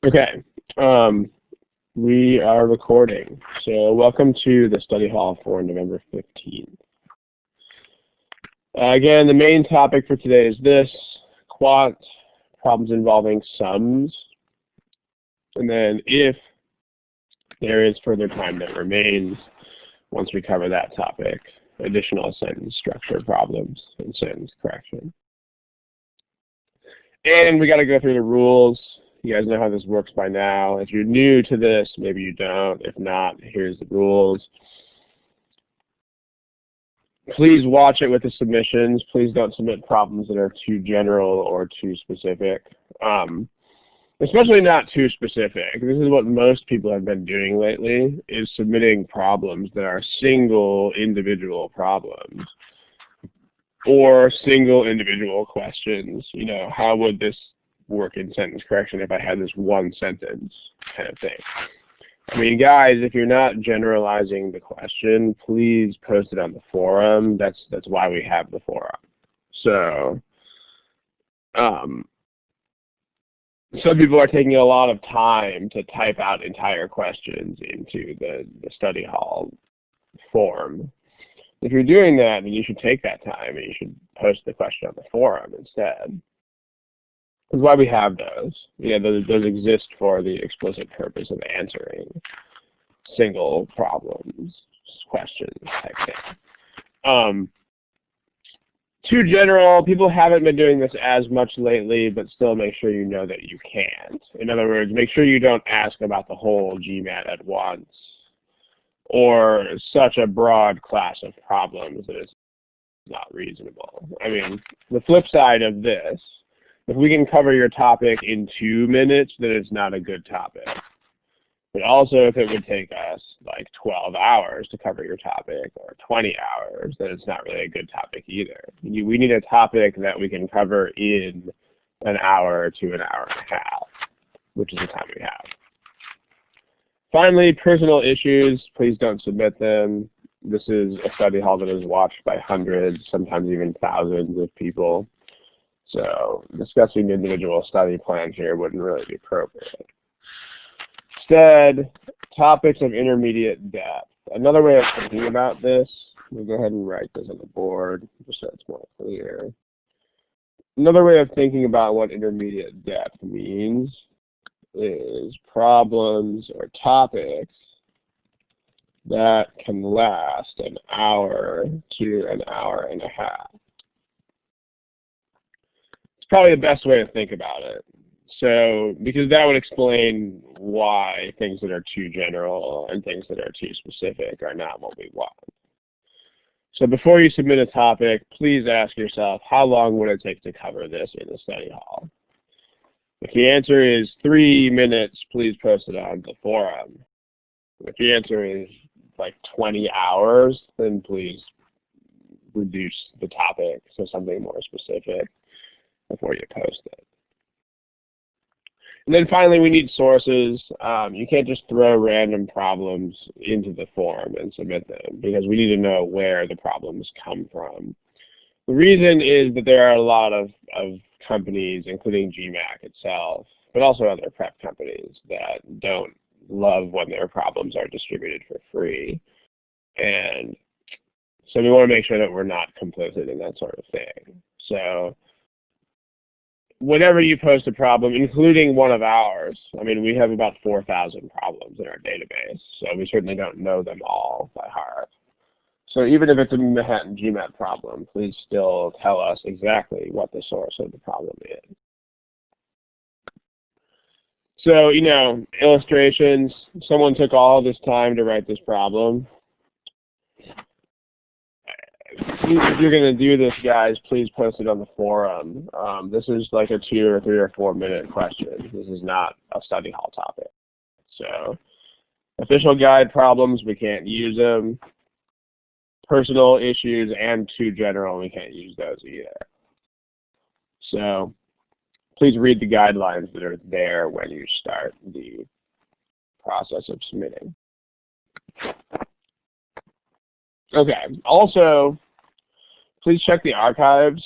Okay, we are recording. So welcome to the study hall for November 15th. Again, the main topic for today is this, quant, problems involving sums. And then if there is further time that remains, once we cover that topic, additional sentence structure problems and sentence correction. And we got to go through the rules. You guys know how this works by now. If you're new to this, maybe you don't. If not, here's the rules. Please watch it with the submissions. Please don't submit problems that are too general or too specific. Especially not too specific. This is what most people have been doing lately, is submitting problems that are single individual problems or single individual questions. You know, how would this work in sentence correction if I had this one sentence kind of thing. I mean, guys, if you're not generalizing the question, please post it on the forum. That's why we have the forum. So, some people are taking a lot of time to type out entire questions into the study hall form. If you're doing that, then you should take that time and you should post the question on the forum instead. That's why we have those. Yeah, those exist for the explicit purpose of answering single problems, questions type thing. Too general, people haven't been doing this as much lately, but still make sure you know that you can't. In other words, make sure you don't ask about the whole GMAT at once or such a broad class of problems that it's not reasonable. I mean, the flip side of this, if we can cover your topic in 2 minutes, then it's not a good topic. But also, if it would take us like 12 hours to cover your topic or 20 hours, then it's not really a good topic either. We need a topic that we can cover in an hour to an hour and a half, which is the time we have. Finally, personal issues, please don't submit them. This is a study hall that is watched by hundreds, sometimes even thousands of people. So discussing individual study plans here wouldn't really be appropriate. Instead, topics of intermediate depth. Another way of thinking about this, we'll go ahead and write this on the board just so it's more clear. Another way of thinking about what intermediate depth means is problems or topics that can last an hour to an hour and a half. It's probably the best way to think about it. So, because that would explain why things that are too general and things that are too specific are not what we want. So before you submit a topic, please ask yourself, how long would it take to cover this in the study hall? If the answer is 3 minutes, please post it on the forum. If the answer is like 20 hours, then please reduce the topic to something more specific before you post it. And then finally, we need sources. You can't just throw random problems into the form and submit them because we need to know where the problems come from. The reason is that there are a lot of companies, including GMAC itself, but also other prep companies that don't love when their problems are distributed for free. And so we want to make sure that we're not complicit in that sort of thing. So whenever you post a problem, including one of ours, I mean, we have about 4,000 problems in our database, so we certainly don't know them all by heart. So even if it's a Manhattan GMAT problem, please still tell us exactly what the source of the problem is. So, you know, illustrations, someone took all this time to write this problem. If you're going to do this, guys, please post it on the forum. This is like a 2 or 3 or 4 minute question. This is not a study hall topic. So, official guide problems, we can't use them. Personal issues and too general, we can't use those either. So, please read the guidelines that are there when you start the process of submitting. Okay, also, please check the archives.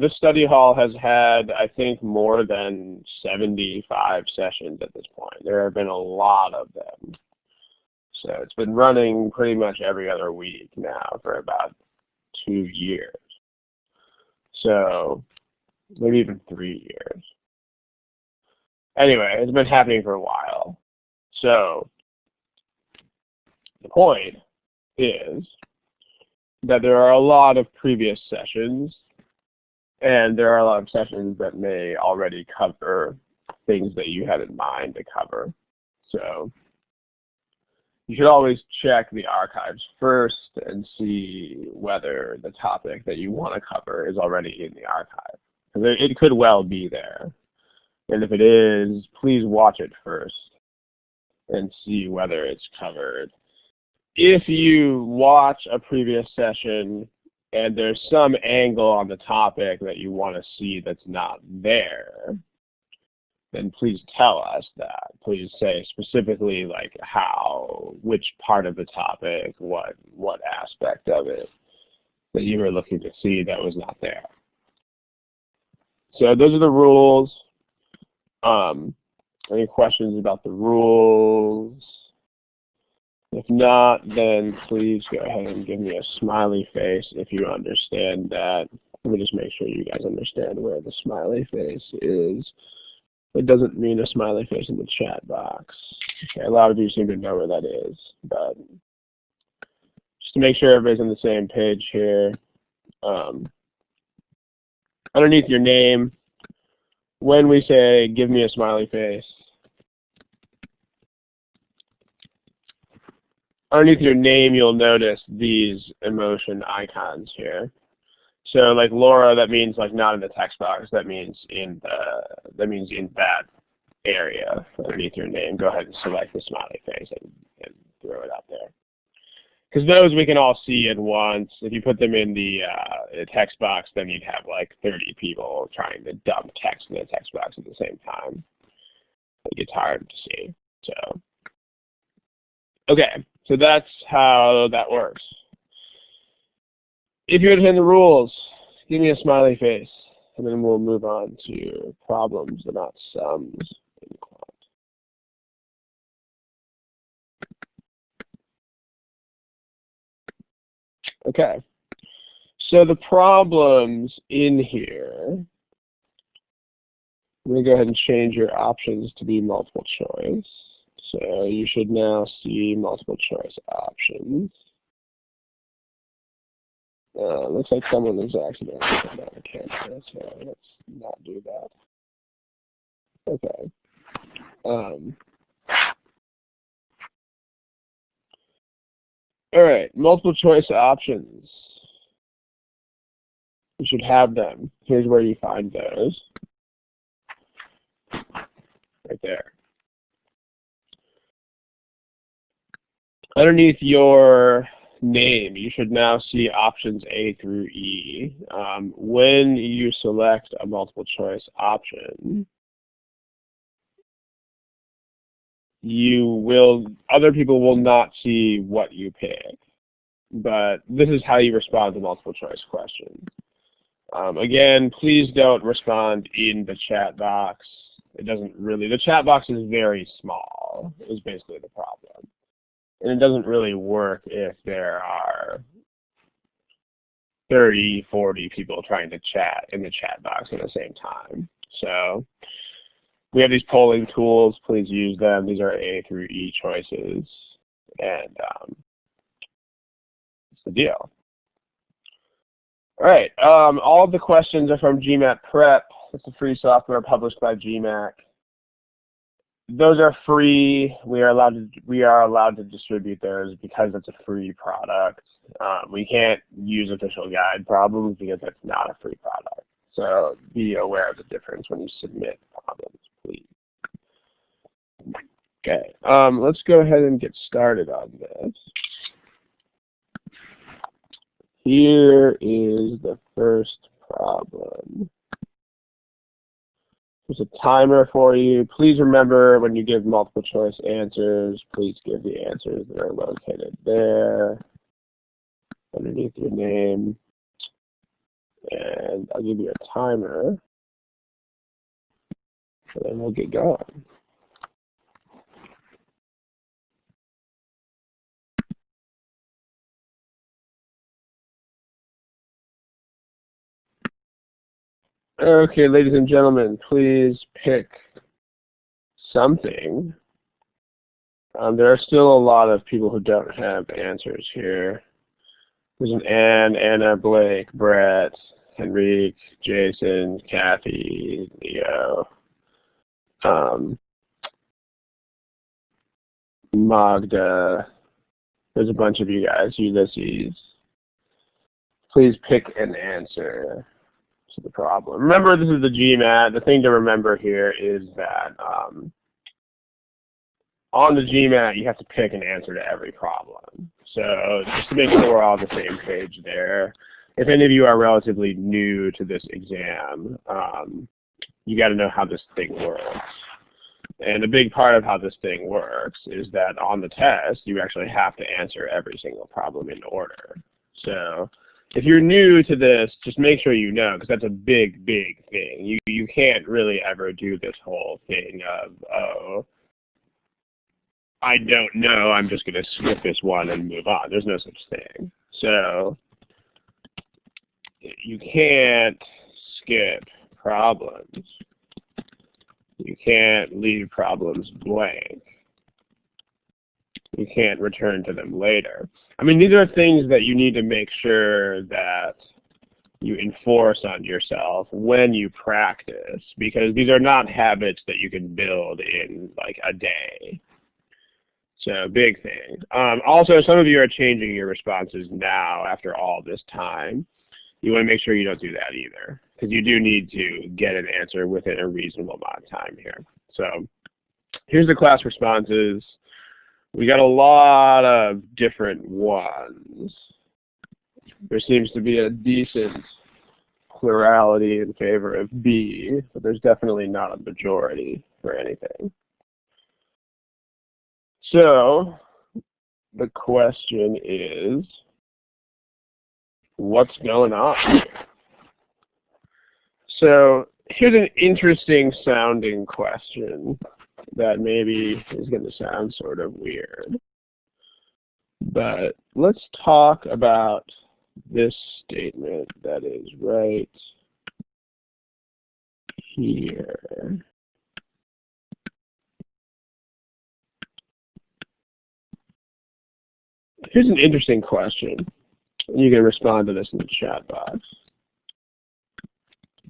This study hall has had, I think, more than 75 sessions at this point. There have been a lot of them. So it's been running pretty much every other week now for about 2 years. So maybe even 3 years. Anyway, it's been happening for a while. So the point is that there are a lot of previous sessions, and there are a lot of sessions that may already cover things that you had in mind to cover. So you should always check the archives first and see whether the topic that you want to cover is already in the archive. Because it could well be there. And if it is, please watch it first and see whether it's covered. If you watch a previous session and there's some angle on the topic that you want to see that's not there, then please tell us that. Please say specifically like how, which part of the topic, what aspect of it that you were looking to see that was not there. So those are the rules. Any questions about the rules? If not, then please go ahead and give me a smiley face if you understand that. Let me just make sure you guys understand where the smiley face is. It doesn't mean a smiley face in the chat box. Okay, a lot of you seem to know where that is, but just to make sure everybody's on the same page here, underneath your name, when we say give me a smiley face, underneath your name you'll notice these emotion icons here. So like Laura, that means like not in the text box. That means in that area underneath your name. Go ahead and select the smiley face and throw it up there. Because those we can all see at once. If you put them in the text box, then you'd have like 30 people trying to dump text in the text box at the same time. It gets hard to see. So okay, so that's how that works. If you understand the rules, give me a smiley face, and then we'll move on to problems and not sums in quant. Okay, so the problems in here, I'm going to go ahead and change your options to be multiple choice. So you should now see multiple choice options. Looks like someone is accidentally put down a camera, so let's not do that. Okay. All right, multiple choice options. You should have them. Here's where you find those. Right there. Underneath your name, you should now see options A through E. When you select a multiple choice option, other people will not see what you pick, but this is how you respond to multiple choice questions. Again, please don't respond in the chat box. The chat box is very small, is basically the problem. And it doesn't really work if there are 30, 40 people trying to chat in the chat box at the same time. So we have these polling tools. Please use them. These are A through E choices. And that's the deal. All right. All of the questions are from GMAT Prep. It's a free software published by GMAC. Those are free. We are allowed to distribute those because it's a free product. We can't use official guide problems because it's not a free product. So be aware of the difference when you submit problems, please. Okay, let's go ahead and get started on this. Here is the first problem. There's a timer for you. Please remember when you give multiple choice answers, please give the answers that are located there underneath your name. And I'll give you a timer, and then we'll get going. Okay, ladies and gentlemen, please pick something. There are still a lot of people who don't have answers here. There's an Anne, Anna, Blake, Brett, Henrique, Jason, Kathy, Leo, Magda. There's a bunch of you guys, Ulysses. Please pick an answer to the problem. Remember, this is the GMAT. The thing to remember here is that on the GMAT, you have to pick an answer to every problem. So just to make sure we're all on the same page there, if any of you are relatively new to this exam, you got to know how this thing works. And a big part of how this thing works is that on the test, you actually have to answer every single problem in order. So if you're new to this, just make sure you know, because that's a big, big thing. You can't really ever do this whole thing of, oh, I don't know, I'm just going to skip this one and move on. There's no such thing. So you can't skip problems. You can't leave problems blank. You can't return to them later. I mean, these are things that you need to make sure that you enforce on yourself when you practice, because these are not habits that you can build in like a day. So big thing. Also, some of you are changing your responses now after all this time. You want to make sure you don't do that either, because you do need to get an answer within a reasonable amount of time here. So here's the class responses. We got a lot of different ones. There seems to be a decent plurality in favor of B, but there's definitely not a majority for anything. So the question is, what's going on here? So here's an interesting sounding question that maybe is going to sound sort of weird. But let's talk about this statement that is right here. Here's an interesting question. You can respond to this in the chat box.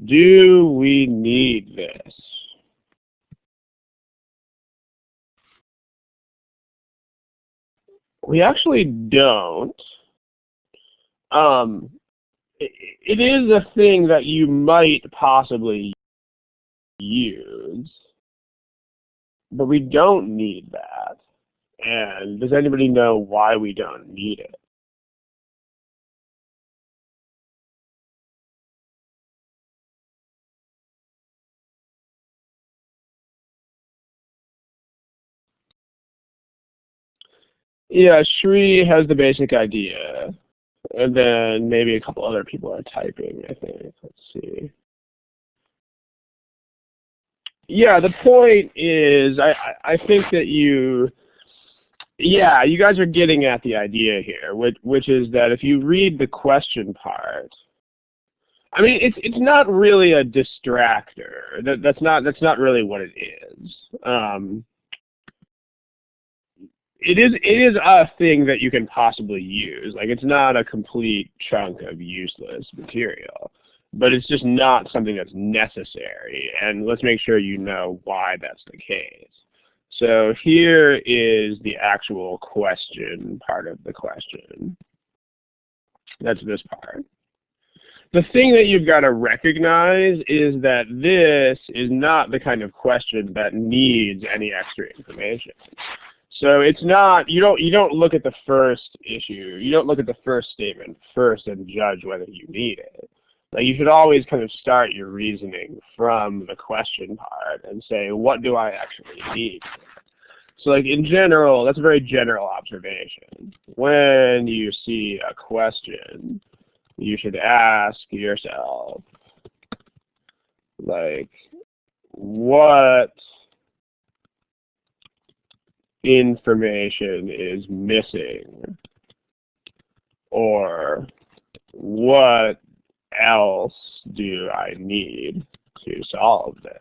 Do we need this? We actually don't. It is a thing that you might possibly use, but we don't need that. And does anybody know why we don't need it? Yeah, Shri has the basic idea. And then maybe a couple other people are typing, I think. Let's see. Yeah, the point is, I think that you guys are getting at the idea here, which is that if you read the question part, I mean, it's not really a distractor. That's not really what it is. It is a thing that you can possibly use. Like, it's not a complete chunk of useless material, but it's just not something that's necessary. And let's make sure you know why that's the case. So here is the actual question part of the question. That's this part. The thing that you've got to recognize is that this is not the kind of question that needs any extra information. So it's not, you don't look at the first issue, you don't look at the first statement first and judge whether you need it. Like, you should always kind of start your reasoning from the question part and say, what do I actually need? So like in general, that's a very general observation. When you see a question, you should ask yourself, like, what information is missing, or what else do I need to solve this?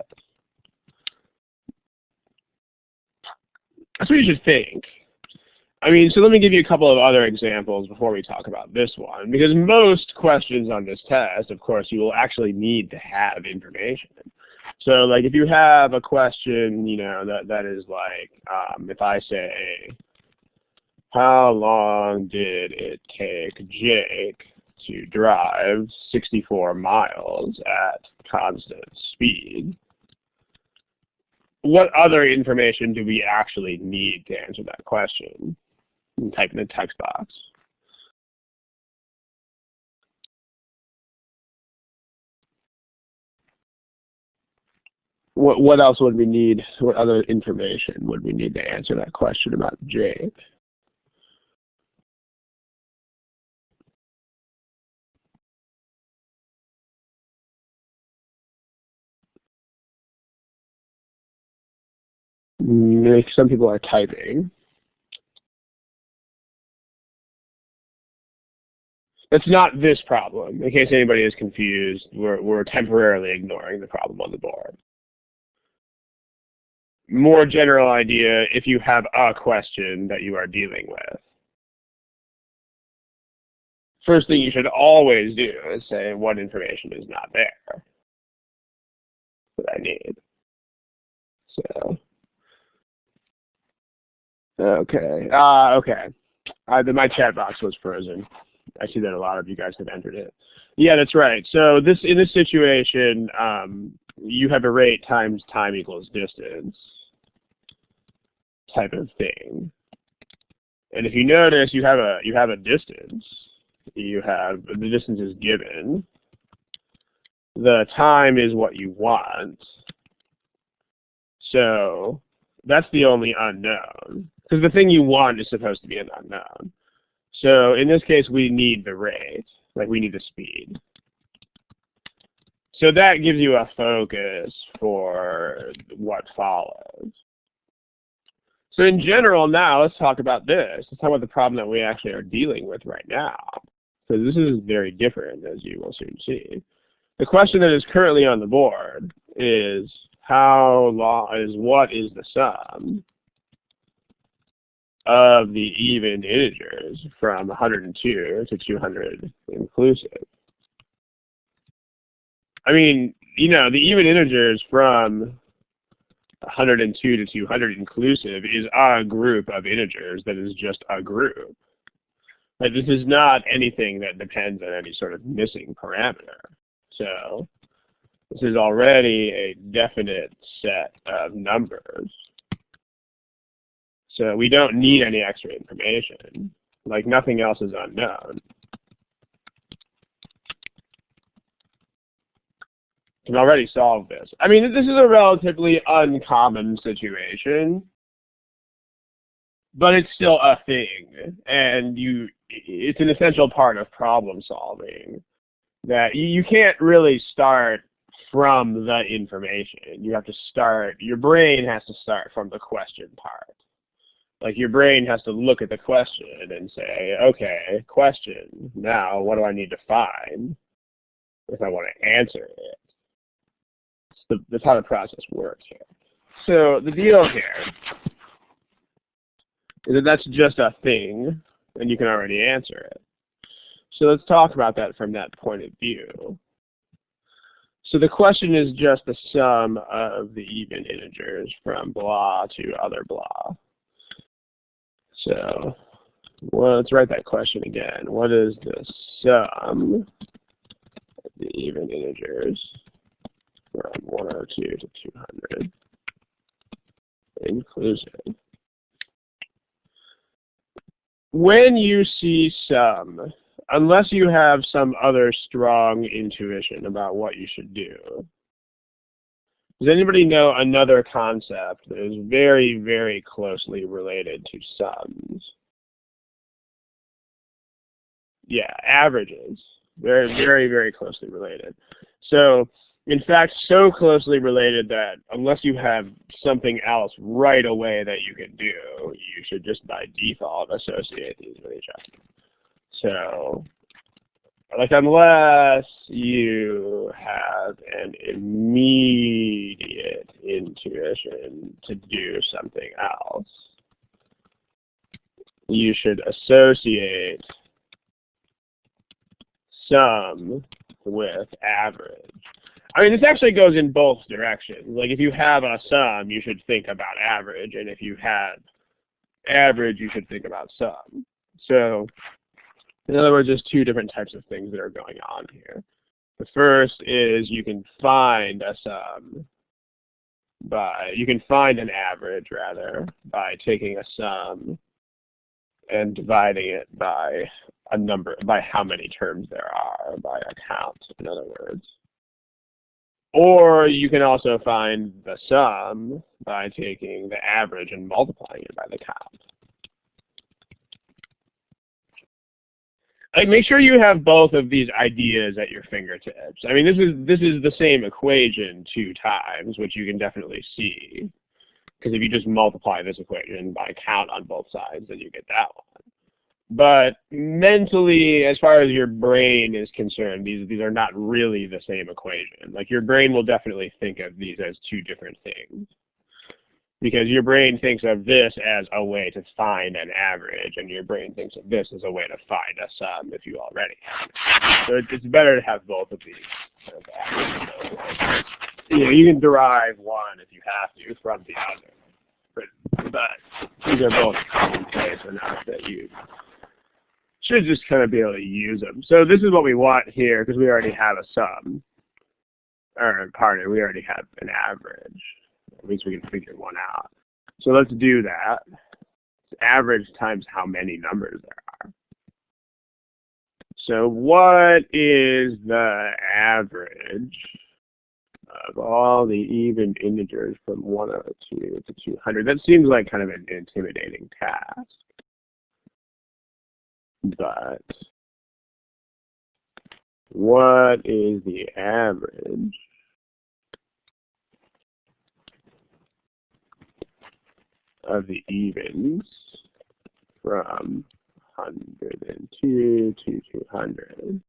That's what you should think. I mean, so let me give you a couple of other examples before we talk about this one, because most questions on this test, of course, you will actually need to have information. So, like, if you have a question, you know, that is like, if I say, how long did it take Jake to drive 64 miles at constant speed? What other information do we actually need to answer that question? And type in the text box. What else would we need? What other information would we need to answer that question about Jake? Some people are typing. It's not this problem. In case anybody is confused, we're temporarily ignoring the problem on the board. More general idea, if you have a question that you are dealing with. First thing you should always do is say what information is not there that I need. So, okay. Okay. My chat box was frozen. I see that a lot of you guys have entered it. Yeah, that's right. So in this situation, you have a rate times time equals distance type of thing. And if you notice, you have a distance. The distance is given. The time is what you want. So that's the only unknown. Because the thing you want is supposed to be an unknown. So in this case, we need the rate, like we need the speed. So that gives you a focus for what follows. So in general now, let's talk about this. Let's talk about the problem that we actually are dealing with right now. So this is very different, as you will soon see. The question that is currently on the board is what is the sum of the even integers from 102 to 200 inclusive? I mean, you know, the even integers from 102 to 200 inclusive is a group of integers that is just a group. Like, this is not anything that depends on any sort of missing parameter. So this is already a definite set of numbers. So we don't need any extra information. Like, nothing else is unknown. Can already solve this. I mean, this is a relatively uncommon situation, but it's still a thing, and it's an essential part of problem solving, that you can't really start from the information. You have to start, your brain has to start from the question part. Like, your brain has to look at the question and say, okay, question, now what do I need to find if I want to answer it? That's how the process works here. So the deal here is that that's just a thing, and you can already answer it. So let's talk about that from that point of view. So the question is just the sum of the even integers from blah to other blah. So, well, let's write that question again. What is the sum of the even integers from 102 to 200 inclusive? When you see sum, unless you have some other strong intuition about what you should do, does anybody know another concept that is very, very closely related to sums? Yeah, averages. They're very, very closely related. So, in fact, so closely related that unless you have something else right away that you can do, you should just by default associate these with each other. So, like unless you have an immediate intuition to do something else, you should associate sum with average. I mean, this actually goes in both directions. Like if you have a sum, you should think about average, and if you had average, you should think about sum. So, in other words, there's two different types of things that are going on here. The first is you can find a sum you can find an average rather by taking a sum and dividing it by a number, by how many terms there are, by a count, in other words. Or you can also find the sum by taking the average and multiplying it by the count. Like, make sure you have both of these ideas at your fingertips. I mean, this is the same equation 2 times, which you can definitely see. Because if you just multiply this equation by count on both sides, then you get that one. But mentally, as far as your brain is concerned, these are not really the same equation. Like, your brain will definitely think of these as 2 different things. Because your brain thinks of this as a way to find an average, and your brain thinks of this as a way to find a sum if you already have it. So it's better to have both of these. You know, you can derive one if you have to from the other. But these are both commonplace enough that you should just kind of be able to use them. So this is what we want here, because we already have a sum. Or, pardon, we already have an average. At least we can figure one out. So let's do that. It's average times how many numbers there are. So what is the average of all the even integers from 102 to 200? That seems like kind of an intimidating task. But what is the average of the evens from 102 to 200?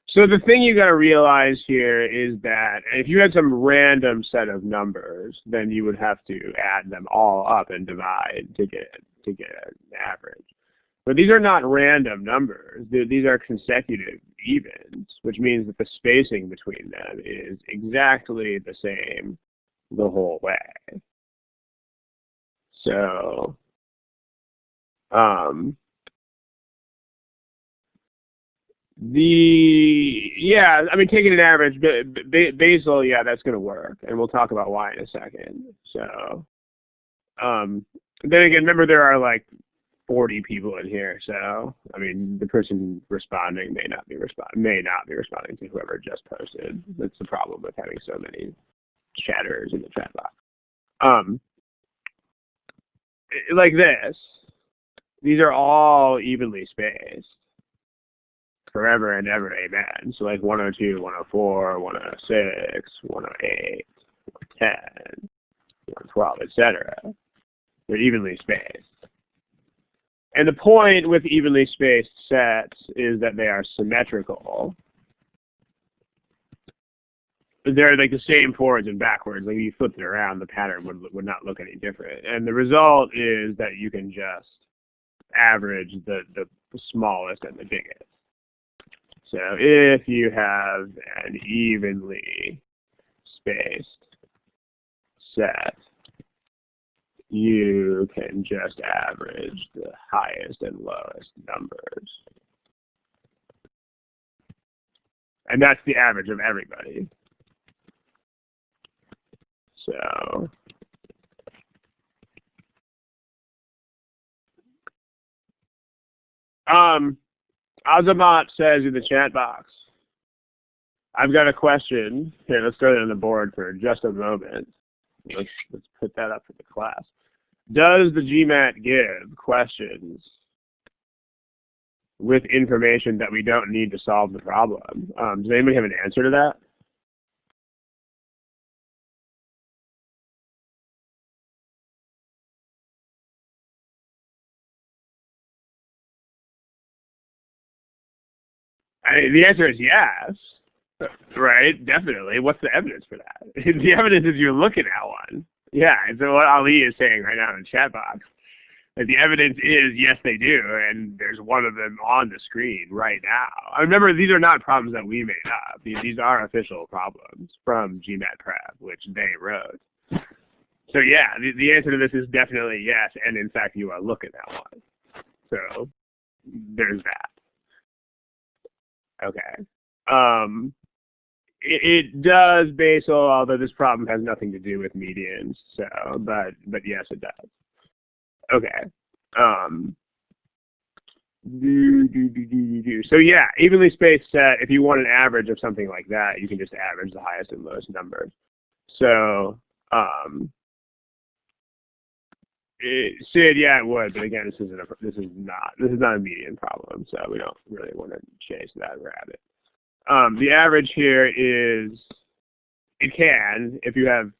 So the thing you got to realize here is that if you had some random set of numbers, then you would have to add them all up and divide to get an average. But these are not random numbers. These are consecutive evens, which means that the spacing between them is exactly the same the whole way. So, I mean, taking an average, basal, yeah, that's going to work, and we'll talk about why in a second. So, then again, remember there are like 40 people in here, so I mean, the person responding may not be responding to whoever just posted. That's the problem with having so many chatters in the chat box. Like this, these are all evenly spaced. Forever and ever, amen. So like 102, 104, 106, 108, 110, 112, etc. They're evenly spaced. And the point with evenly spaced sets is that they are symmetrical. They're like the same forwards and backwards. Like if you flipped it around, the pattern would not look any different. And the result is that you can just average the smallest and the biggest. So if you have an evenly spaced set, you can just average the highest and lowest numbers. And that's the average of everybody. So Azamat says in the chat box, I've got a question. Here, let's throw it on the board for just a moment. Let's put that up for the class. Does the GMAT give questions with information that we don't need to solve the problem. Does anybody have an answer to that? The answer is yes, right? Definitely. What's the evidence for that? The evidence is you're looking at one. Yeah, and so what Ali is saying right now in the chat box, that the evidence is yes, they do, and there's one of them on the screen right now. Remember, these are not problems that we made up. These are official problems from GMAT Prep, which they wrote. So yeah, the answer to this is definitely yes, and in fact, you are looking at one. So there's that. Okay. It does, Basil, although this problem has nothing to do with medians. So, but yes, it does. Okay. So yeah, evenly spaced set. If you want an average of something like that, you can just average the highest and lowest numbers. So, Sid, yeah, it would, but again, this is not a median problem, so we don't really want to chase that rabbit. The average here is, it can, if you have,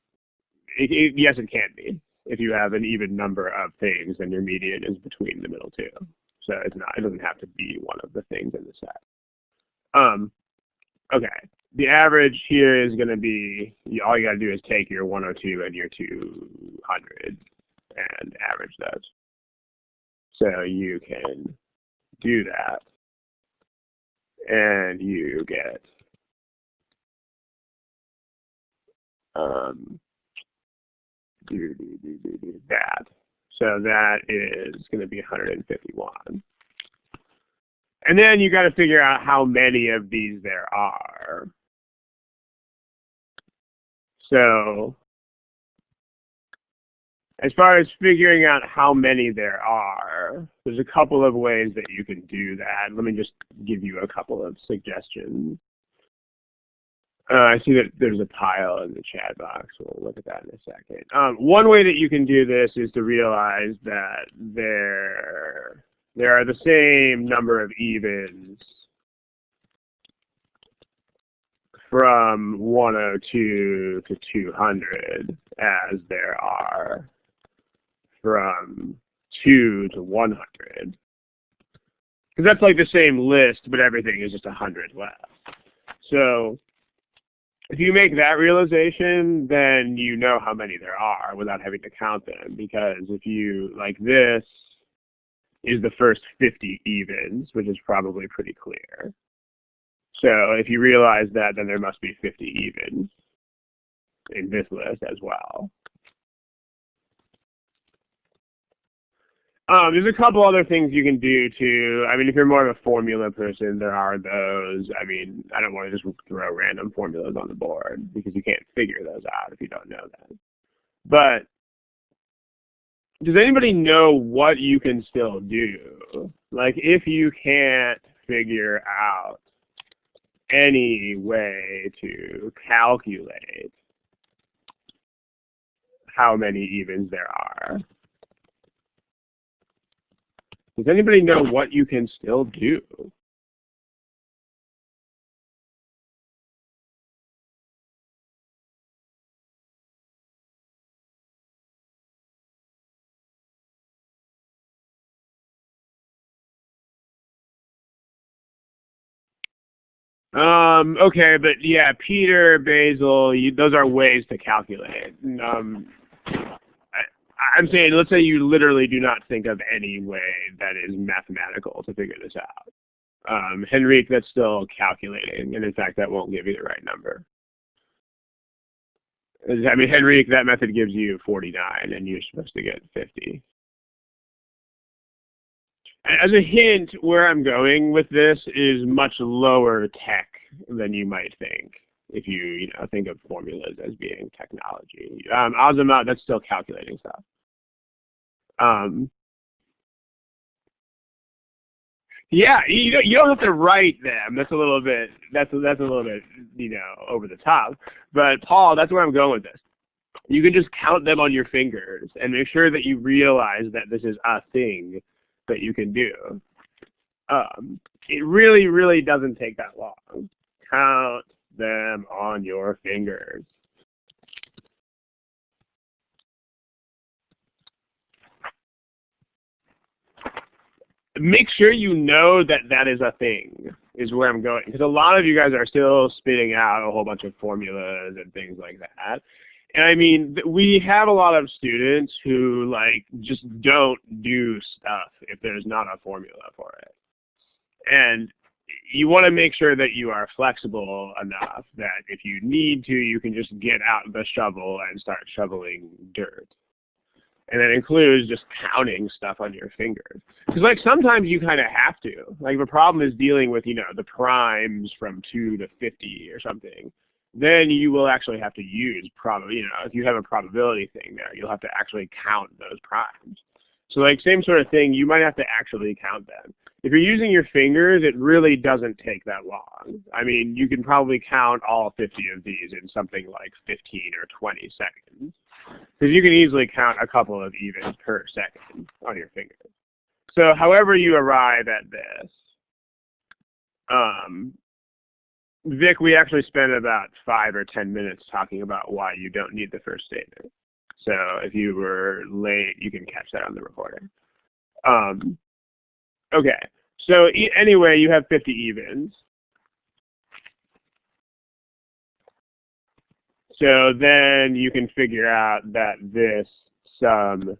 yes, it can be. If you have an even number of things, then your median is between the middle two. So it doesn't have to be one of the things in the set. Okay, the average here is going to be, all you got to do is take your 102 and your 200 and average those. So you can do that, and you get that. So that is going to be 151. And then you got to figure out how many of these there are. So as far as figuring out how many there are, there's a couple of ways that you can do that. Let me just give you a couple of suggestions. I see that there's a pile in the chat box. We'll look at that in a second. One way that you can do this is to realize that there are the same number of evens from 102 to 200 as there are from 2 to 100. Because that's like the same list, but everything is just 100 less. So if you make that realization, then you know how many there are without having to count them. Because if you, like this, is the first 50 evens, which is probably pretty clear. So if you realize that, then there must be 50 evens in this list as well. There's a couple other things you can do too. I mean, if you're more of a formula person, there are those. I mean, I don't want to just throw random formulas on the board because you can't figure those out if you don't know them. But does anybody know what you can still do? Like, if you can't figure out any way to calculate how many evens there are, does anybody know what you can still do? Okay, but yeah, Peter, Basil, those are ways to calculate. I'm saying, let's say you literally do not think of any way that is mathematical to figure this out. Henrique, that's still calculating, and in fact, that won't give you the right number. I mean, Henrique, that method gives you 49, and you're supposed to get 50. As a hint, where I'm going with this is much lower tech than you might think if you think of formulas as being technology. Azamat, that's still calculating stuff. Yeah, you don't have to write them. That's a little bit over the top. But Paul, that's where I'm going with this. You can just count them on your fingers and make sure that you realize that this is a thing that you can do. It really, really doesn't take that long. Count them on your fingers. Make sure you know that that is a thing, is where I'm going. Because a lot of you guys are still spitting out a whole bunch of formulas and things like that. And I mean, we have a lot of students who like just don't do stuff if there's not a formula for it. And you want to make sure that you are flexible enough that if you need to, you can just get out the shovel and start shoveling dirt. And that includes just counting stuff on your fingers. Because like sometimes you kind of have to. Like the problem is dealing with, you know, the primes from 2 to 50 or something. Then you will actually have to use probably, you know, if you have a probability thing there, you'll have to actually count those primes. So like same sort of thing, you might have to actually count them. If you're using your fingers, it really doesn't take that long. I mean, you can probably count all 50 of these in something like 15 or 20 seconds. Because you can easily count a couple of evens per second on your fingers. So however you arrive at this, Vic, we actually spent about 5 or 10 minutes talking about why you don't need the first statement. So if you were late, you can catch that on the recording. Okay, so anyway, you have 50 evens. So then you can figure out that this sum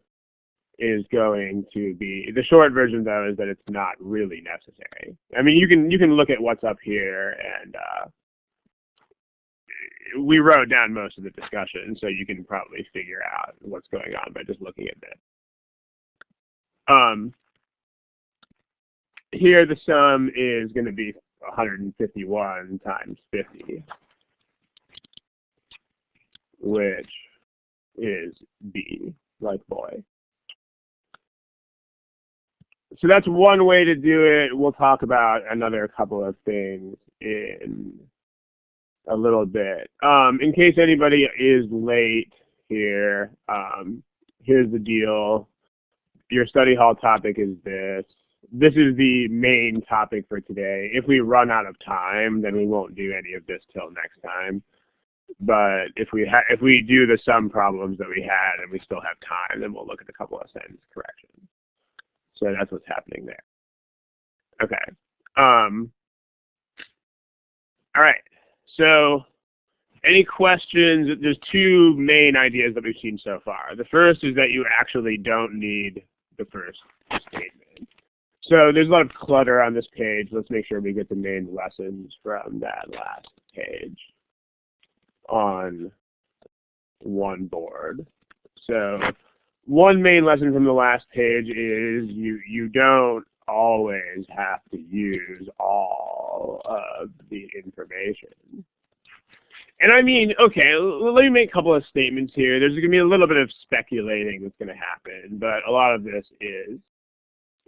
is going to be, the short version though is that it's not really necessary. I mean, you can look at what's up here, and we wrote down most of the discussion, so you can probably figure out what's going on by just looking at this. Here the sum is going to be 151 times 50. Which is B, like boy. So that's one way to do it. We'll talk about another couple of things in a little bit. In case anybody is late here, here's the deal. Your study hall topic is this. This is the main topic for today. If we run out of time, then we won't do any of this till next time. But if we do the sum problems that we had and we still have time, then we'll look at a couple of sentence corrections. So that's what's happening there. Okay. All right. So any questions? There's two main ideas that we've seen so far. The first is that you actually don't need the first statement. So there's a lot of clutter on this page. Let's make sure we get the main lessons from that last page on one board. So one main lesson from the last page is you don't always have to use all of the information. And I mean, okay, let me make a couple of statements here. There's going to be a little bit of speculating that's going to happen, but a lot of this is,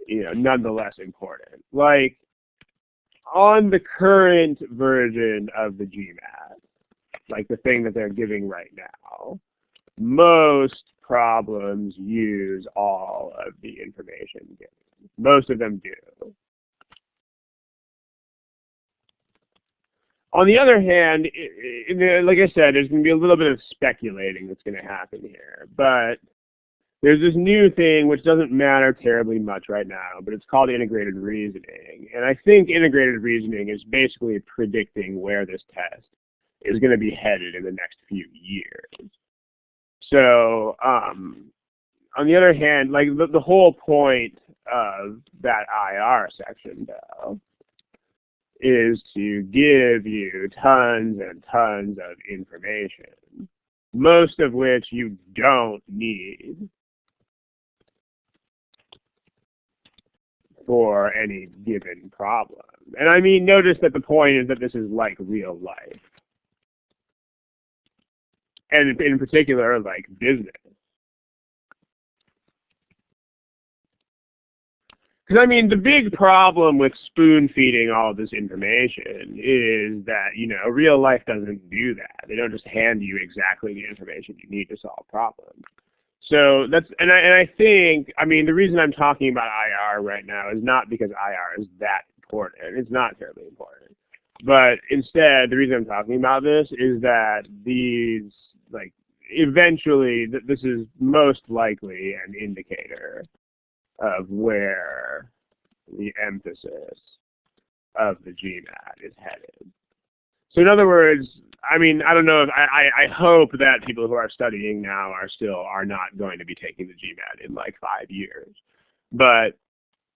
you know, nonetheless important. Like, on the current version of the GMAT, like the thing that they're giving right now, most problems use all of the information given. Most of them do. On the other hand, like I said, there's going to be a little bit of speculating that's going to happen here. But there's this new thing which doesn't matter terribly much right now, but it's called integrated reasoning. And I think integrated reasoning is basically predicting where this test is going to be headed in the next few years. So on the other hand, like the whole point of that IR section, though, is to give you tons and tons of information, most of which you don't need for any given problem. And I mean, notice that the point is that this is like real life. And in particular, like business. Because I mean, the big problem with spoon feeding all of this information is that, you know, real life doesn't do that. They don't just hand you exactly the information you need to solve problems. So that's, and I think, I mean, the reason I'm talking about IR right now is not because IR is that important. It's not terribly important. But instead, the reason I'm talking about this is that these, like, eventually, this is most likely an indicator of where the emphasis of the GMAT is headed. So in other words, I mean, I don't know if I hope that people who are studying now are not going to be taking the GMAT in like 5 years. But,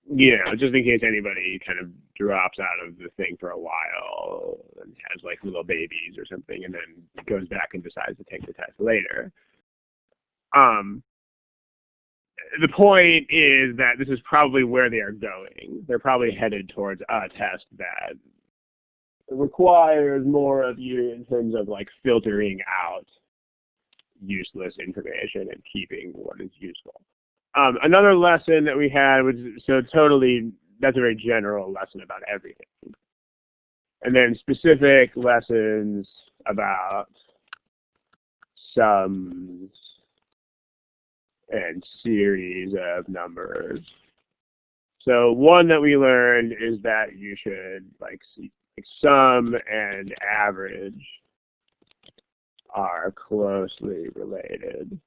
you know, just in case anybody kind of drops out of the thing for a while and has like little babies or something and then goes back and decides to take the test later. The point is that this is probably where they are going. They're probably headed towards a test that requires more of you in terms of like filtering out useless information and keeping what is useful. Another lesson that we had was, so totally, that's a very general lesson about everything. And then specific lessons about sums and series of numbers. So one that we learned is that you should like sum and average are closely related.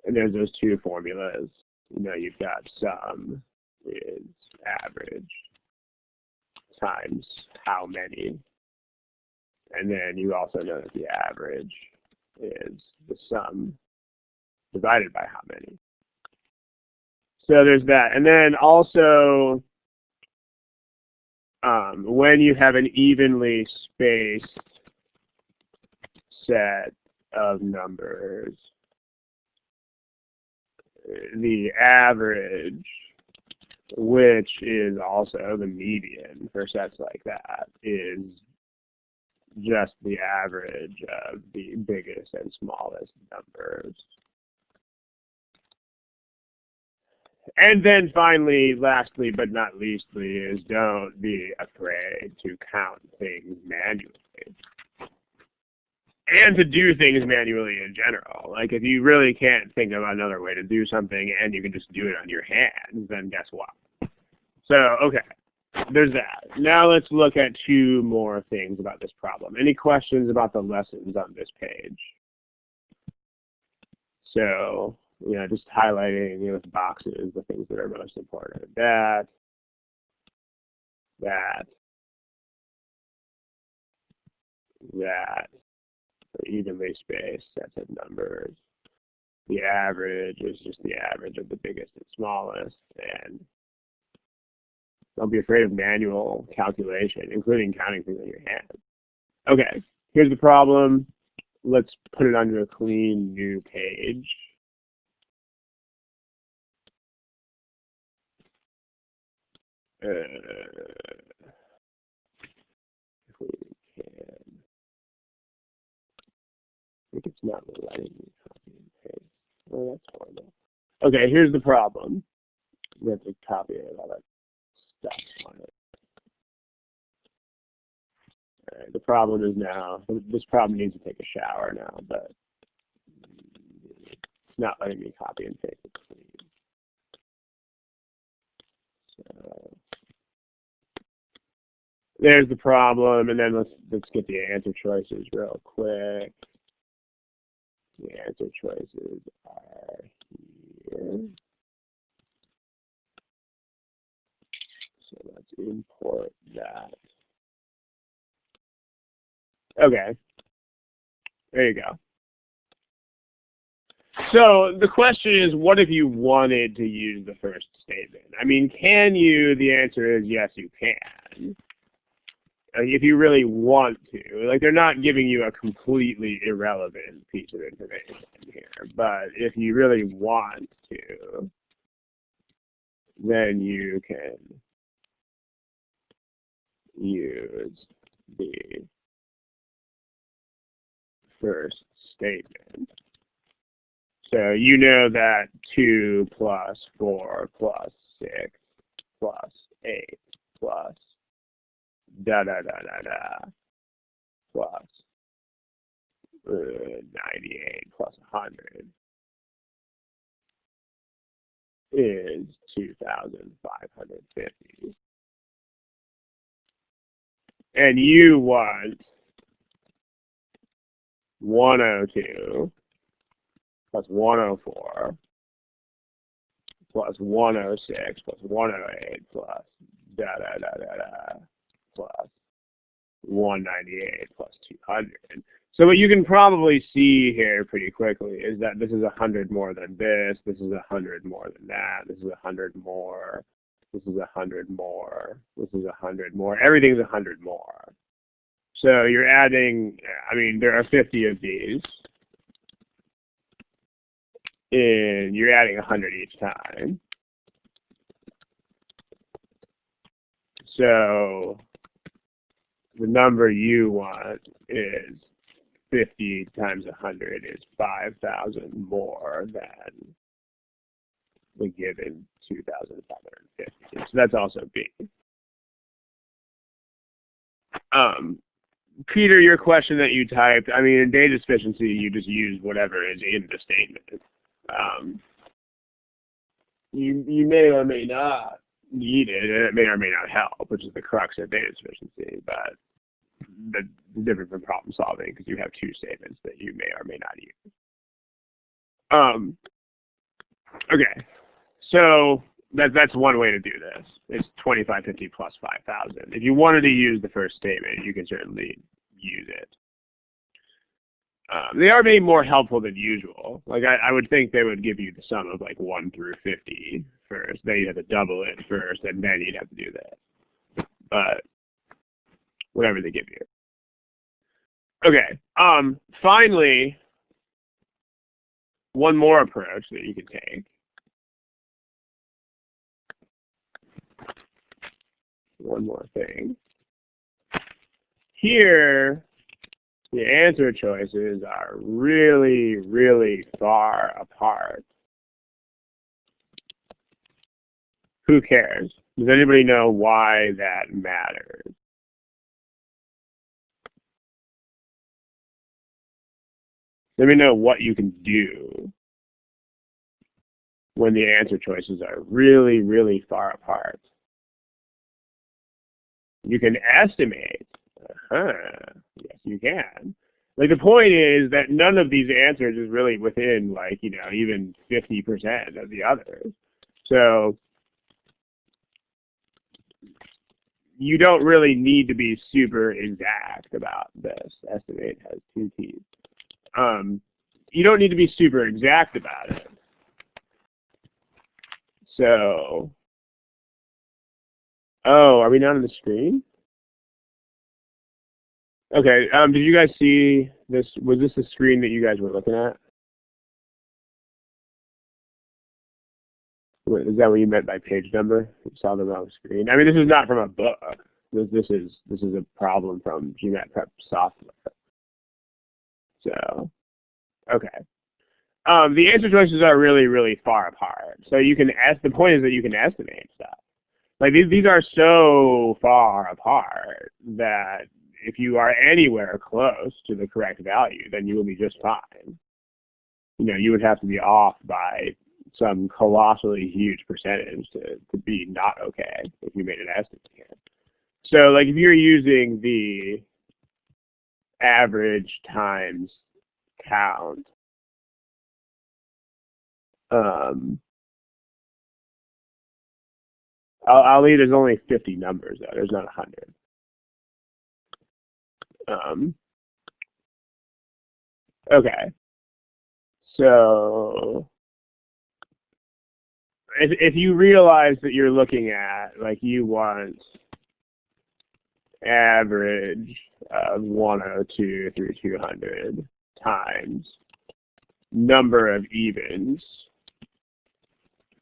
And there's those two formulas. You know, you've got sum is average times how many. And then you also know that the average is the sum divided by how many. So there's that. And then also, when you have an evenly spaced set of numbers, the average, which is also the median for sets like that, is just the average of the biggest and smallest numbers. And then finally, lastly but not leastly, is don't be afraid to count things manually. And to do things manually in general. Like if you really can't think of another way to do something and you can just do it on your hands, then guess what? So, okay, there's that. Now let's look at two more things about this problem. Any questions about the lessons on this page? So, you know, just highlighting with boxes the things that are most important. That, evenly spaced sets of numbers. The average is just the average of the biggest and smallest. And don't be afraid of manual calculation, including counting things on your hand. Okay, here's the problem. Let's put it onto a clean new page. If we can. I think it's not letting me copy and paste. Oh, that's horrible. Okay, here's the problem. We have to copy it, all that stuff on it. All right, the problem is now, this problem needs to take a shower now, but it's not letting me copy and paste it clean. So there's the problem, and then let's get the answer choices real quick. The answer choices are here. So let's import that. Okay, there you go. So the question is, what if you wanted to use the first statement? I mean, can you? The answer is yes, you can. If you really want to. Like, they're not giving you a completely irrelevant piece of information here. But if you really want to, then you can use the first statement. So you know that 2 plus 4 plus 6 plus 8 plus plus 98 plus 100 is 2,550. And you want 102 plus 104 plus 106 plus 108 plus plus 198 plus 200. So what you can probably see here pretty quickly is that this is 100 more than this is 100 more than that, this is 100 more, this is 100 more, this is 100 more, everything's 100 more. So you're adding, I mean, there are 50 of these, and you're adding 100 each time. So the number you want is 50 times 100 is 5,000 more than the given 2,550. So that's also B. Peter, your question that you typed, I mean, in data sufficiency, you just use whatever is in the statement. You may or may not need it, and it may or may not help, which is the crux of data sufficiency, but the different from problem solving because you have two statements that you may or may not use. Okay, so that's one way to do this. It's 2,550 plus 5,000. If you wanted to use the first statement, you can certainly use it. They are maybe more helpful than usual. Like I would think they would give you the sum of like 1 through 50 first. Then you'd have to double it first, and then you'd have to do that. But whatever they give you. Okay. Finally, one more approach that you can take. One more thing. Here, the answer choices are really, really far apart. Who cares? Does anybody know why that matters? Let me know what you can do when the answer choices are really, really far apart. You can estimate. Yes, you can. Like the point is that none of these answers is really within like, you know, even 50% of the others. So you don't really need to be super exact about this. Estimate has 2 T's. You don't need to be super exact about it. So, oh, are we not on the screen? Okay, did you guys see this? Was this the screen that you guys were looking at? Is that what you meant by page number? You saw the wrong screen. I mean, this is not from a book. This is a problem from GMAT Prep software. So, okay. The answer choices are really, really far apart. So you can the point is that you can estimate stuff. Like these are so far apart that if you are anywhere close to the correct value, then you will be just fine. You know, you would have to be off by some colossally huge percentage to be not okay if you made an estimate here. So like if you're using the average times count, I'll leave there's only 50 numbers though, there's not 100. Okay, so if you realize that you're looking at, like you want average of 102 through 200 times number of evens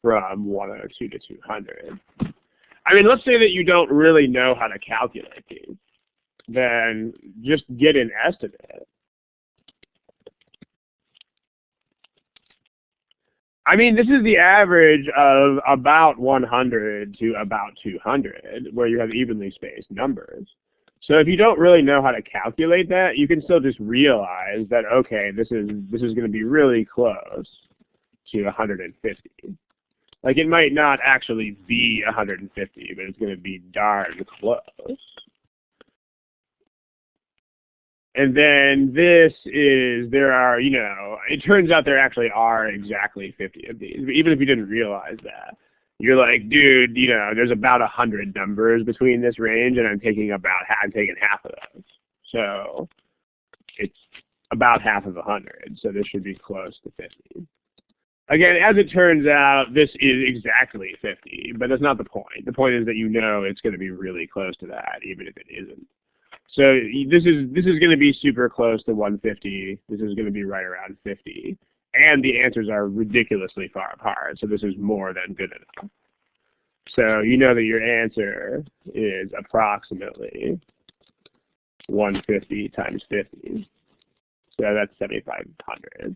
from 102 to 200. I mean, let's say that you don't really know how to calculate these. Then just get an estimate. I mean, this is the average of about 100 to about 200, where you have evenly spaced numbers. So if you don't really know how to calculate that, you can still just realize that, okay, this is going to be really close to 150. Like it might not actually be 150, but it's going to be darn close. And then this is, there are, you know, it turns out there actually are exactly 50 of these, even if you didn't realize that. You're like, dude, you know, there's about 100 numbers between this range, and I'm taking half of those. So it's about half of 100, so this should be close to 50. Again, as it turns out, this is exactly 50, but that's not the point. The point is that you know it's going to be really close to that, even if it isn't. So this is going to be super close to 150. This is going to be right around 50. And the answers are ridiculously far apart, so this is more than good enough. So you know that your answer is approximately 150 times 50. So that's 7,500,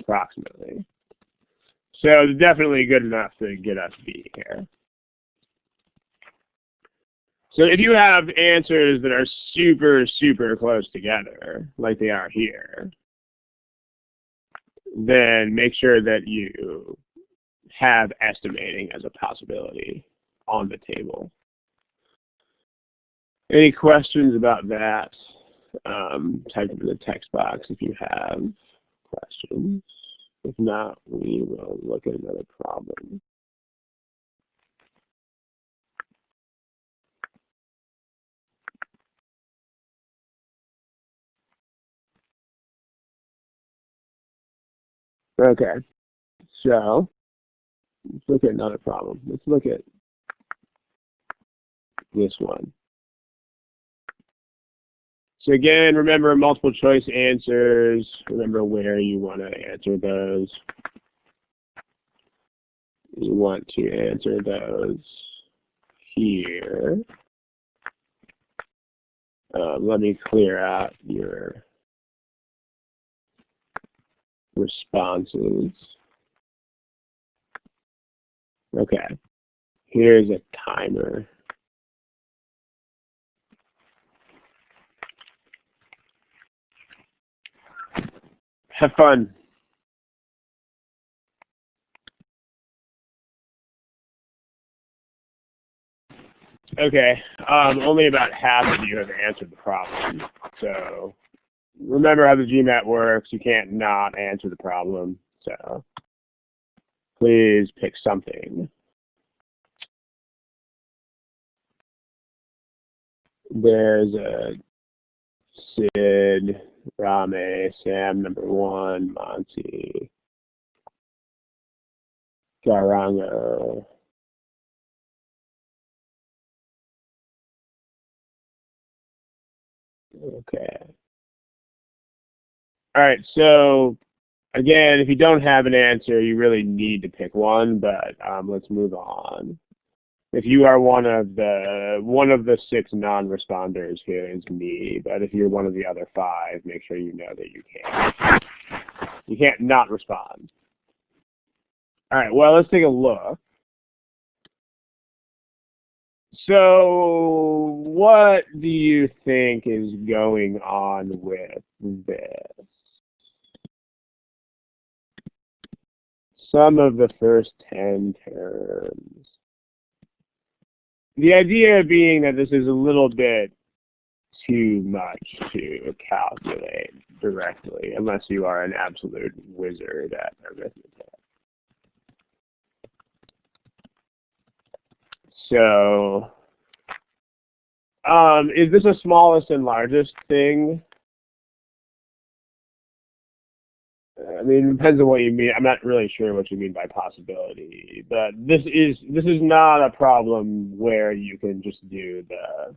approximately. So definitely good enough to get us B here. So if you have answers that are super, super close together, like they are here, then make sure that you have estimating as a possibility on the table. Any questions about that? Type them in the text box if you have questions. If not, we will look at another problem. Okay, so let's look at another problem. Let's look at this one. So again, remember multiple choice answers. Remember where you want to answer those. You want to answer those here. Let me clear out your responses. Okay, here's a timer. Have fun. Okay, only about half of you have answered the problem. So remember how the GMAT works. You can't not answer the problem. So please pick something. There's a Sid, Rame, Sam number 1, Monty, Garango. Okay. All right, so again, if you don't have an answer, you really need to pick one, but let's move on. If you are one of the 6 non-responders, here is me, but if you're one of the other 5, make sure you know that you can't. You can't not respond. All right, well, let's take a look. So what do you think is going on with this? Sum of the first 10 terms. The idea being that this is a little bit too much to calculate directly, unless you are an absolute wizard at arithmetic. So, is this a smallest and largest thing? I mean, it depends on what you mean. I'm not really sure what you mean by possibility, but this is not a problem where you can just do the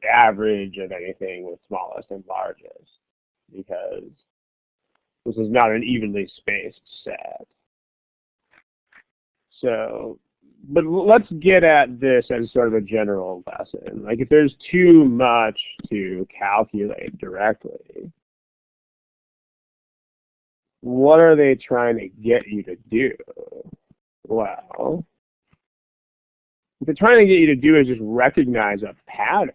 average of anything with smallest and largest, because this is not an evenly spaced set. So, but let's get at this as sort of a general lesson. Like if there's too much to calculate directly, what are they trying to get you to do? Well, what they're trying to get you to do is just recognize a pattern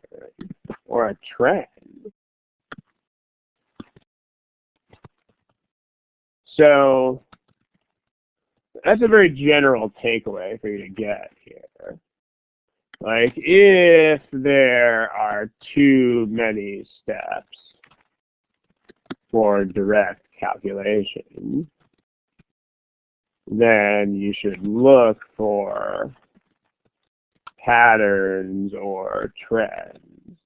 or a trend. So that's a very general takeaway for you to get here. Like, if there are too many steps for direct calculation, then you should look for patterns or trends.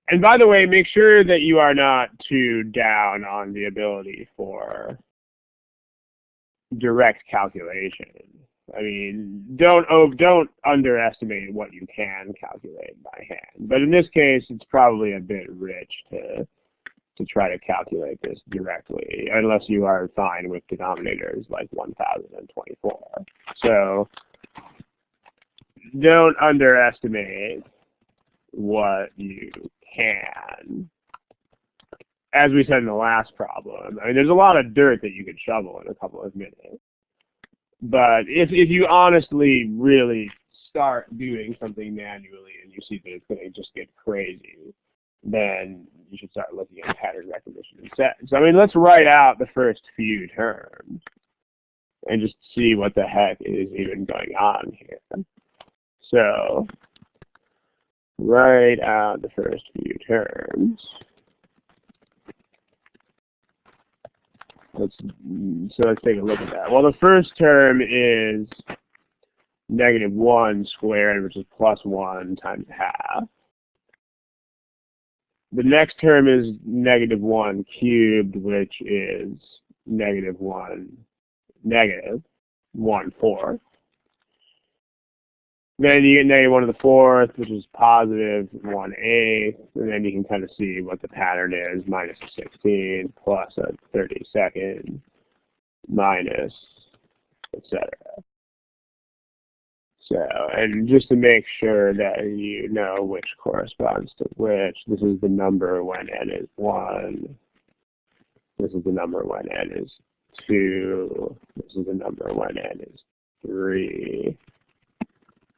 And by the way, make sure that you are not too down on the ability for direct calculation. I mean, don't underestimate what you can calculate by hand. But in this case, it's probably a bit rich to try to calculate this directly, unless you are fine with denominators like 1024. So don't underestimate what you can. As we said in the last problem, I mean, there's a lot of dirt that you could shovel in a couple of minutes. But if you honestly really start doing something manually and you see that it's going to just get crazy, then you should start looking at pattern recognition instead. So, I mean, let's write out the first few terms and just see what the heck is even going on here. So, write out the first few terms. Let's take a look at that. Well, the first term is -1 squared, which is +1 times half. The next term is -1 cubed, which is -1 1/4. Then you get -1 to the 4th, which is +1/8, and then you can kind of see what the pattern is: -16 plus a 32nd minus, etc. So, and just to make sure that you know which corresponds to which, this is the number when n is 1. This is the number when n is 2. This is the number when n is 3.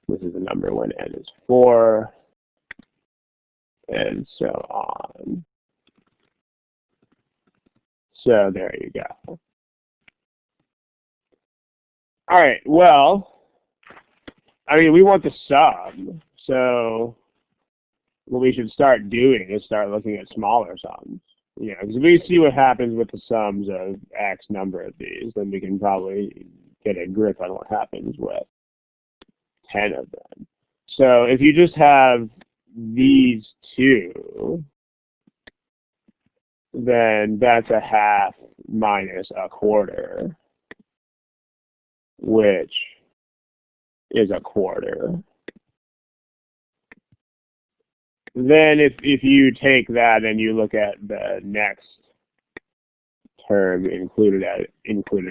This is the number when n is 4, and so on. So there you go. All right, well, I mean, we want the sum, so what we should start doing is start looking at smaller sums. You know, because if we see what happens with the sums of X number of these, then we can probably get a grip on what happens with 10 of them. So if you just have these two, then that's a half minus a quarter, which is a quarter. Then if you take that and you look at the next term included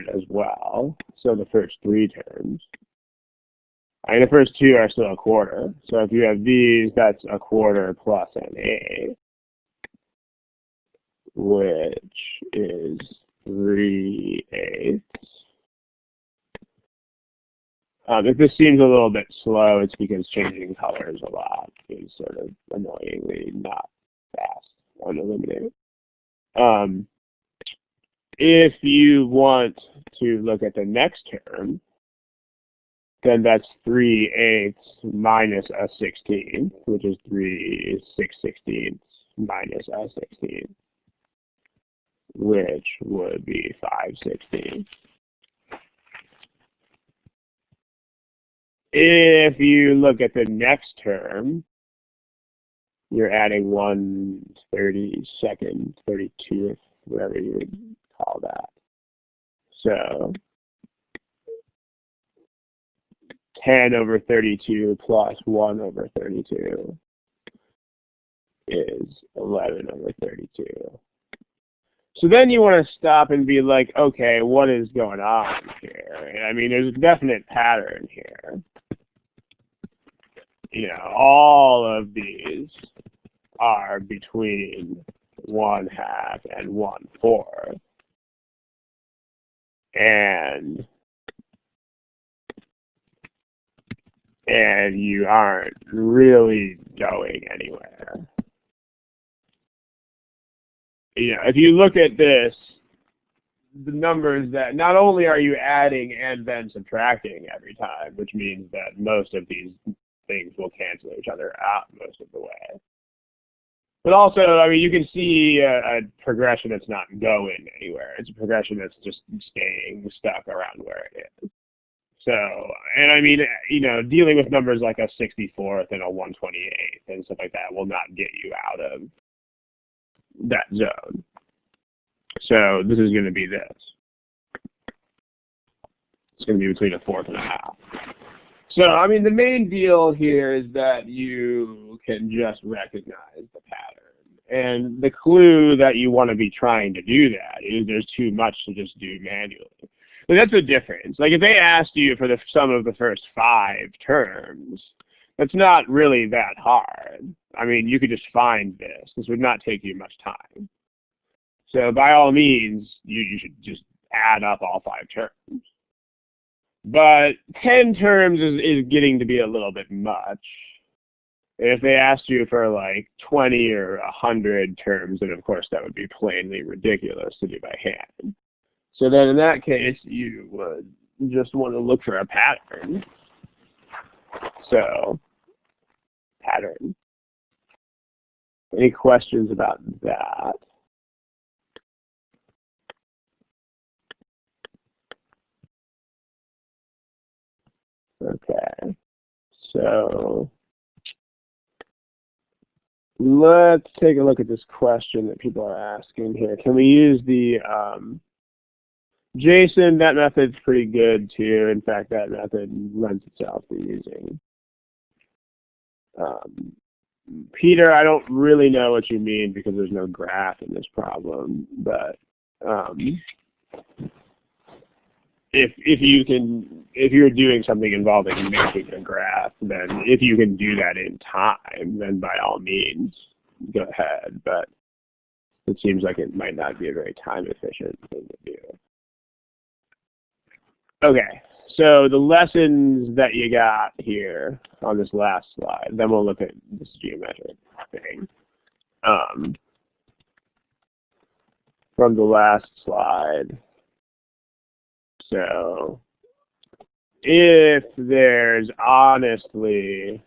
as well, so the first three terms, I mean, the first two are still a quarter. So if you have these, that's a quarter plus an A, which is 3/8. If this seems a little bit slow, it's because changing colors a lot is sort of annoyingly not fast on Elluminate. If you want to look at the next term, then that's 3/8 minus a 16th, which is 3/16 minus a 16th, which would be 5/16. If you look at the next term, you're adding 1/32, 32th, whatever you would call that. So 10/32 plus 1/32 is 11/32. So then you want to stop and be like, okay, what is going on here? And I mean, there's a definite pattern here. You know, all of these are between 1/2 and 1/4. And you aren't really going anywhere. You know, if you look at this the numbers that not only are you adding and then subtracting every time, which means that most of these things will cancel each other out most of the way. But also, I mean, you can see a progression that's not going anywhere. It's a progression that's just staying stuck around where it is. So, and I mean, you know, dealing with numbers like a 64th and a 128th and stuff like that will not get you out of that zone. So this is going to be this. It's going to be between a fourth and a half. So, I mean, the main deal here is that you can just recognize the pattern. And the clue that you want to be trying to do that is there's too much to just do manually. But that's the difference. Like if they asked you for the sum of the first 5 terms, that's not really that hard. I mean, you could just find this. This would not take you much time. So by all means, you should just add up all 5 terms. But 10 terms is getting to be a little bit much. If they asked you for like 20 or 100 terms, then of course that would be plainly ridiculous to do by hand. So then in that case, you would just want to look for a pattern. So, pattern. Any questions about that? Okay, so let's take a look at this question that people are asking here. Can we use the Jason? That method's pretty good too. In fact, that method lends itself to using. Peter, I don't really know what you mean because there's no graph in this problem, but if you're doing something involving making a graph, then if you can do that in time, then by all means go ahead. But it seems like it might not be a very time efficient thing to do. Okay, so the lessons that you got here on this last slide, then we'll look at this geometric thing. From the last slide. So if there's honestly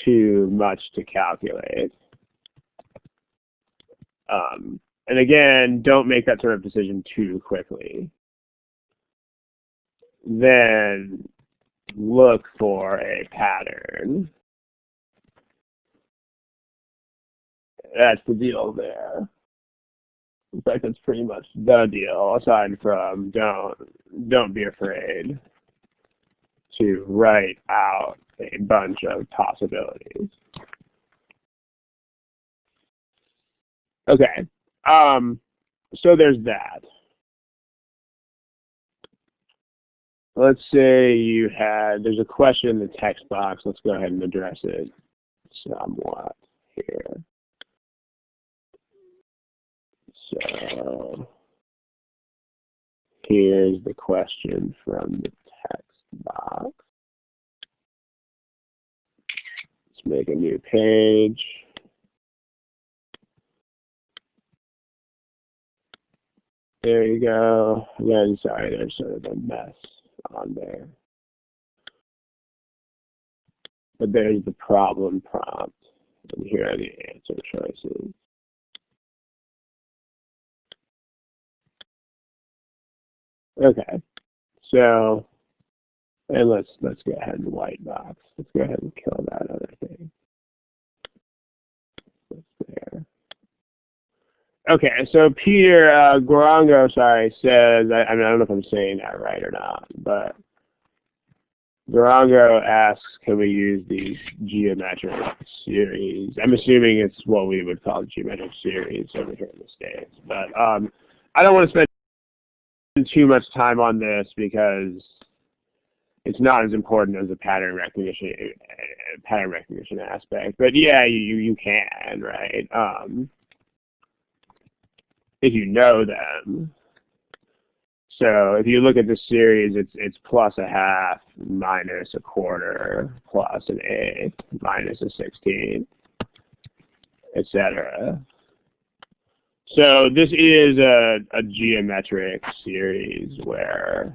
too much to calculate, and again, don't make that sort of decision too quickly, then look for a pattern. That's the deal there. In fact, that's pretty much the deal, aside from don't be afraid to write out a bunch of possibilities. Okay, so there's that. Let's say there's a question in the text box. Let's go ahead and address it somewhat here. So here's the question from the text box. Let's make a new page. There you go. Again, sorry, there's sort of a mess on there. But there's the problem prompt, and here are the answer choices. Okay, so, and let's go ahead and white box. Let's go ahead and kill that other thing. That's there. Okay, so Peter Guarango, says, I don't know if I'm saying that right or not, but Guarango asks, can we use these geometric series? I'm assuming it's what we would call geometric series over here in the States, but I don't want to spend too much time on this because it's not as important as the pattern recognition aspect. But yeah, you can, right? If you know them. So if you look at the series, it's plus a half minus a quarter plus an eighth minus a 16th, etc. So this is a geometric series where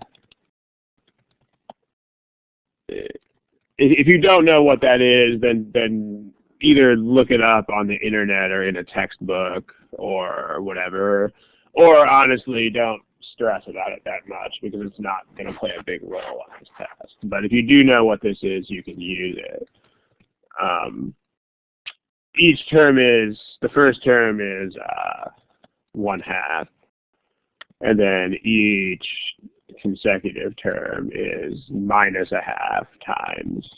if you don't know what that is, then either look it up on the internet or in a textbook or whatever, or honestly don't stress about it that much because it's not going to play a big role on this test. But if you do know what this is, you can use it. Each term is, the first term is 1/2, and then each consecutive term is -1/2 times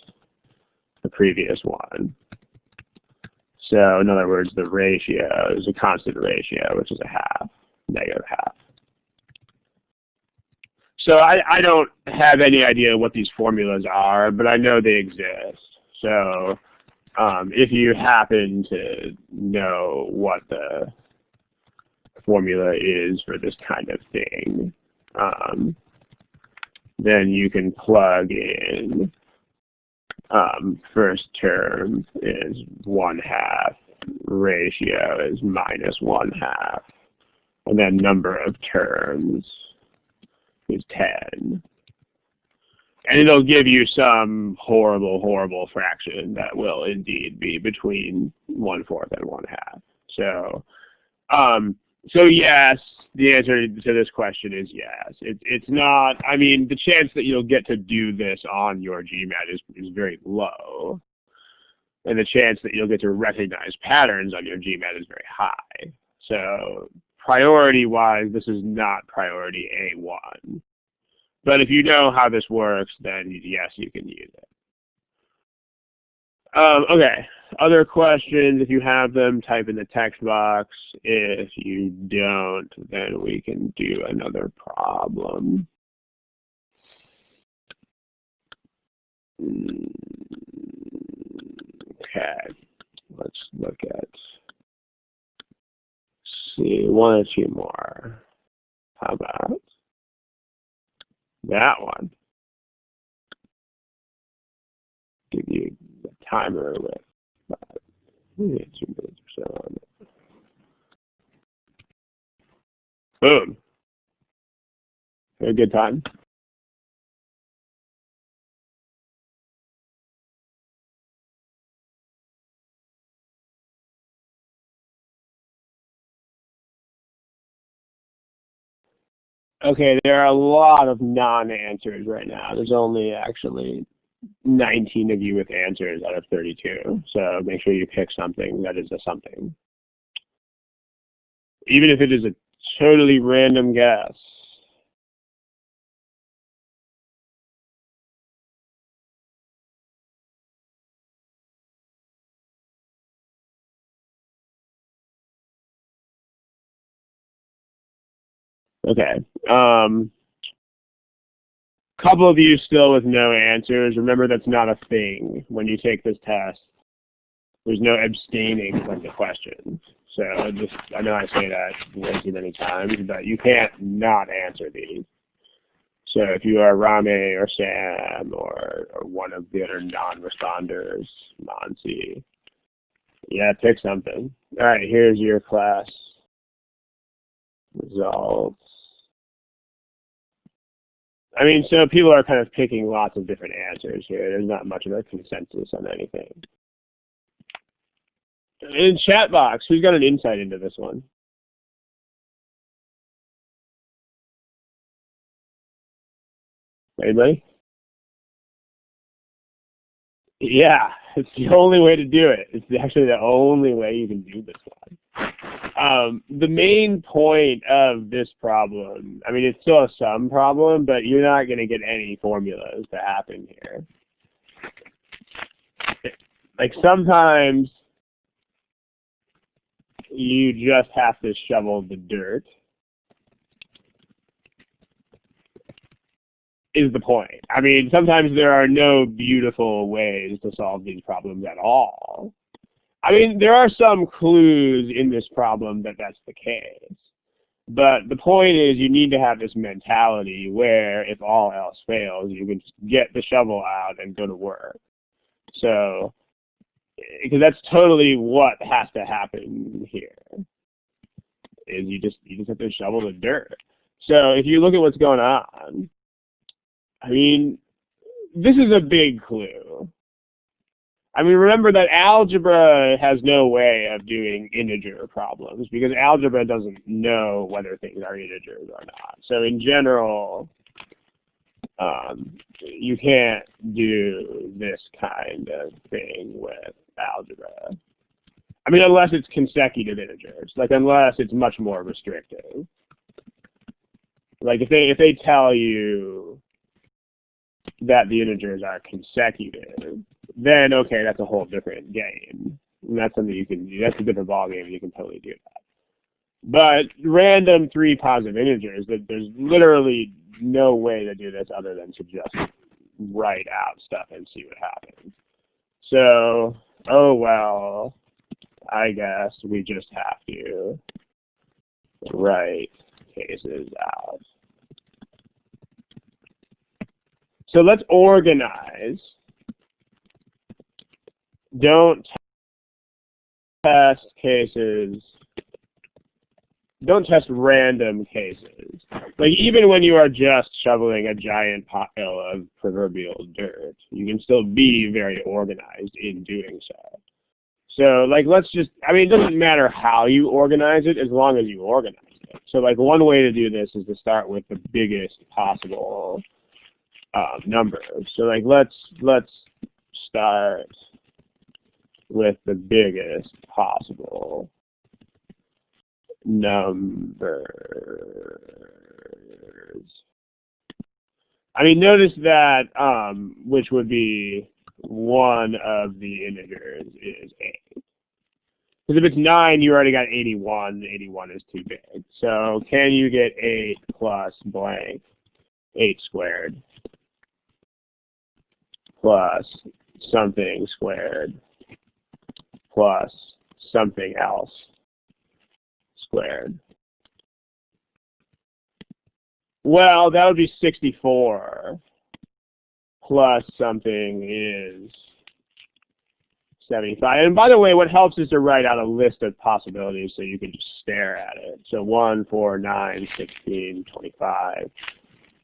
the previous one. So in other words, the ratio is a constant ratio, which is 1/2, -1/2. So I don't have any idea what these formulas are, but I know they exist. So if you happen to know what the formula is for this kind of thing, then you can plug in first term is 1/2, ratio is -1/2, and then number of terms is 10. And it'll give you some horrible, horrible fraction that will indeed be between 1/4 and 1/2. So yes, the answer to this question is yes. It's not, I mean, the chance that you'll get to do this on your GMAT is very low. And the chance that you'll get to recognize patterns on your GMAT is very high. So priority-wise, this is not priority A1. But if you know how this works, then yes, you can use it. Okay, other questions, if you have them, type in the text box. If you don't, then we can do another problem. Okay, let's look at, see, 1 or 2 more. How about that one? Give you the timer with about 2 minutes or so on it. Boom. A good time. Okay, there are a lot of non-answers right now. There's only actually 19 of you with answers out of 32. So make sure you pick something that is a something. Even if it is a totally random guess. Okay. Couple of you still with no answers. Remember, that's not a thing when you take this test. There's no abstaining from the questions. So I know I say that way too many times, but you can't not answer these. So if you are Rame or Sam or one of the other non-responders, Monsi, yeah, pick something. All right, here's your class results. I mean, so people are kind of picking lots of different answers here. There's not much of a consensus on anything. In chat box, who's got an insight into this one? Anybody? Yeah, it's the only way to do it. It's actually the only way you can do this one. The main point of this problem, I mean, it's still a sum problem, but you're not going to get any formulas to happen here. Like sometimes you just have to shovel the dirt, is the point. I mean, sometimes there are no beautiful ways to solve these problems at all. I mean, there are some clues in this problem that that's the case. But the point is you need to have this mentality where if all else fails, you can just get the shovel out and go to work. So, because that's totally what has to happen here. is you just have to shovel the dirt. So if you look at what's going on, I mean, this is a big clue. I mean, remember that algebra has no way of doing integer problems because algebra doesn't know whether things are integers or not. So in general, you can't do this kind of thing with algebra. I mean, unless it's consecutive integers, like unless it's much more restrictive. Like if they tell you that the integers are consecutive, then okay, that's a whole different game. And that's something you can do. That's a different ballgame. You can totally do that. But random 3 positive integers, there's literally no way to do this other than to just write out stuff and see what happens. So, oh well, I guess we just have to write cases out. So let's organize. Don't test cases. Don't test random cases. Like even when you are just shoveling a giant pile of proverbial dirt, you can still be very organized in doing so. So like let's just, I mean, it doesn't matter how you organize it as long as you organize it. So like one way to do this is to start with the biggest possible number. So like let's start with the biggest possible numbers. I mean, notice that which would be one of the integers is 8. Because if it's 9, you already got 81. 81 is too big. So can you get 8 plus blank, 8 squared, plus something squared, plus something else squared? Well, that would be 64 plus something is 75. And by the way, what helps is to write out a list of possibilities so you can just stare at it. So 1, 4, 9, 16, 25,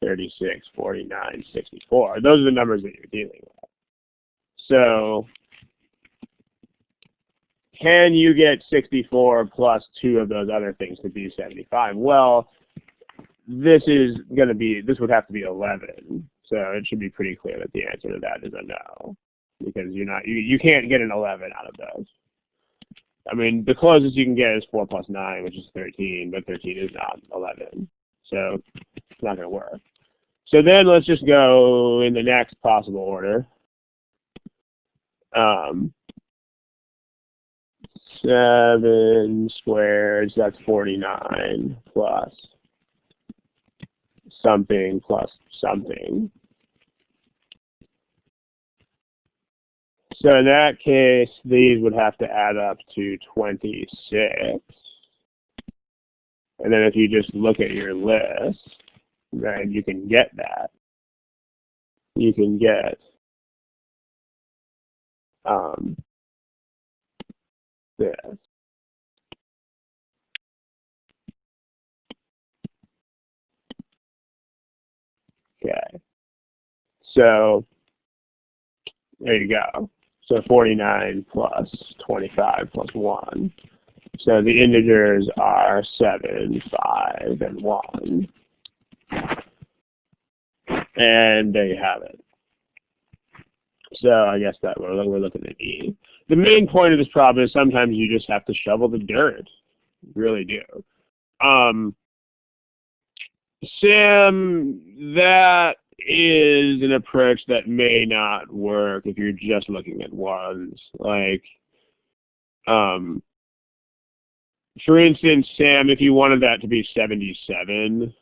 36, 49, 64. Those are the numbers that you're dealing with. So can you get 64 plus 2 of those other things to be 75? Well, this would have to be 11. So it should be pretty clear that the answer to that is a no, because you can't get an 11 out of those. I mean, the closest you can get is 4 plus 9, which is 13, but 13 is not 11. So it's not going to work. So then let's just go in the next possible order. 7 squared, so that's 49, plus something plus something. So in that case, these would have to add up to 26. And then if you just look at your list, then you can get that. You can get this. Okay. So there you go. So 49 plus 25 plus 1. So the integers are 7, 5, and 1. And there you have it. So I guess that we're looking at E. The main point of this problem is sometimes you just have to shovel the dirt. You really do. Sam, that is an approach that may not work if you're just looking at ones. Like, for instance, Sam, if you wanted that to be 77,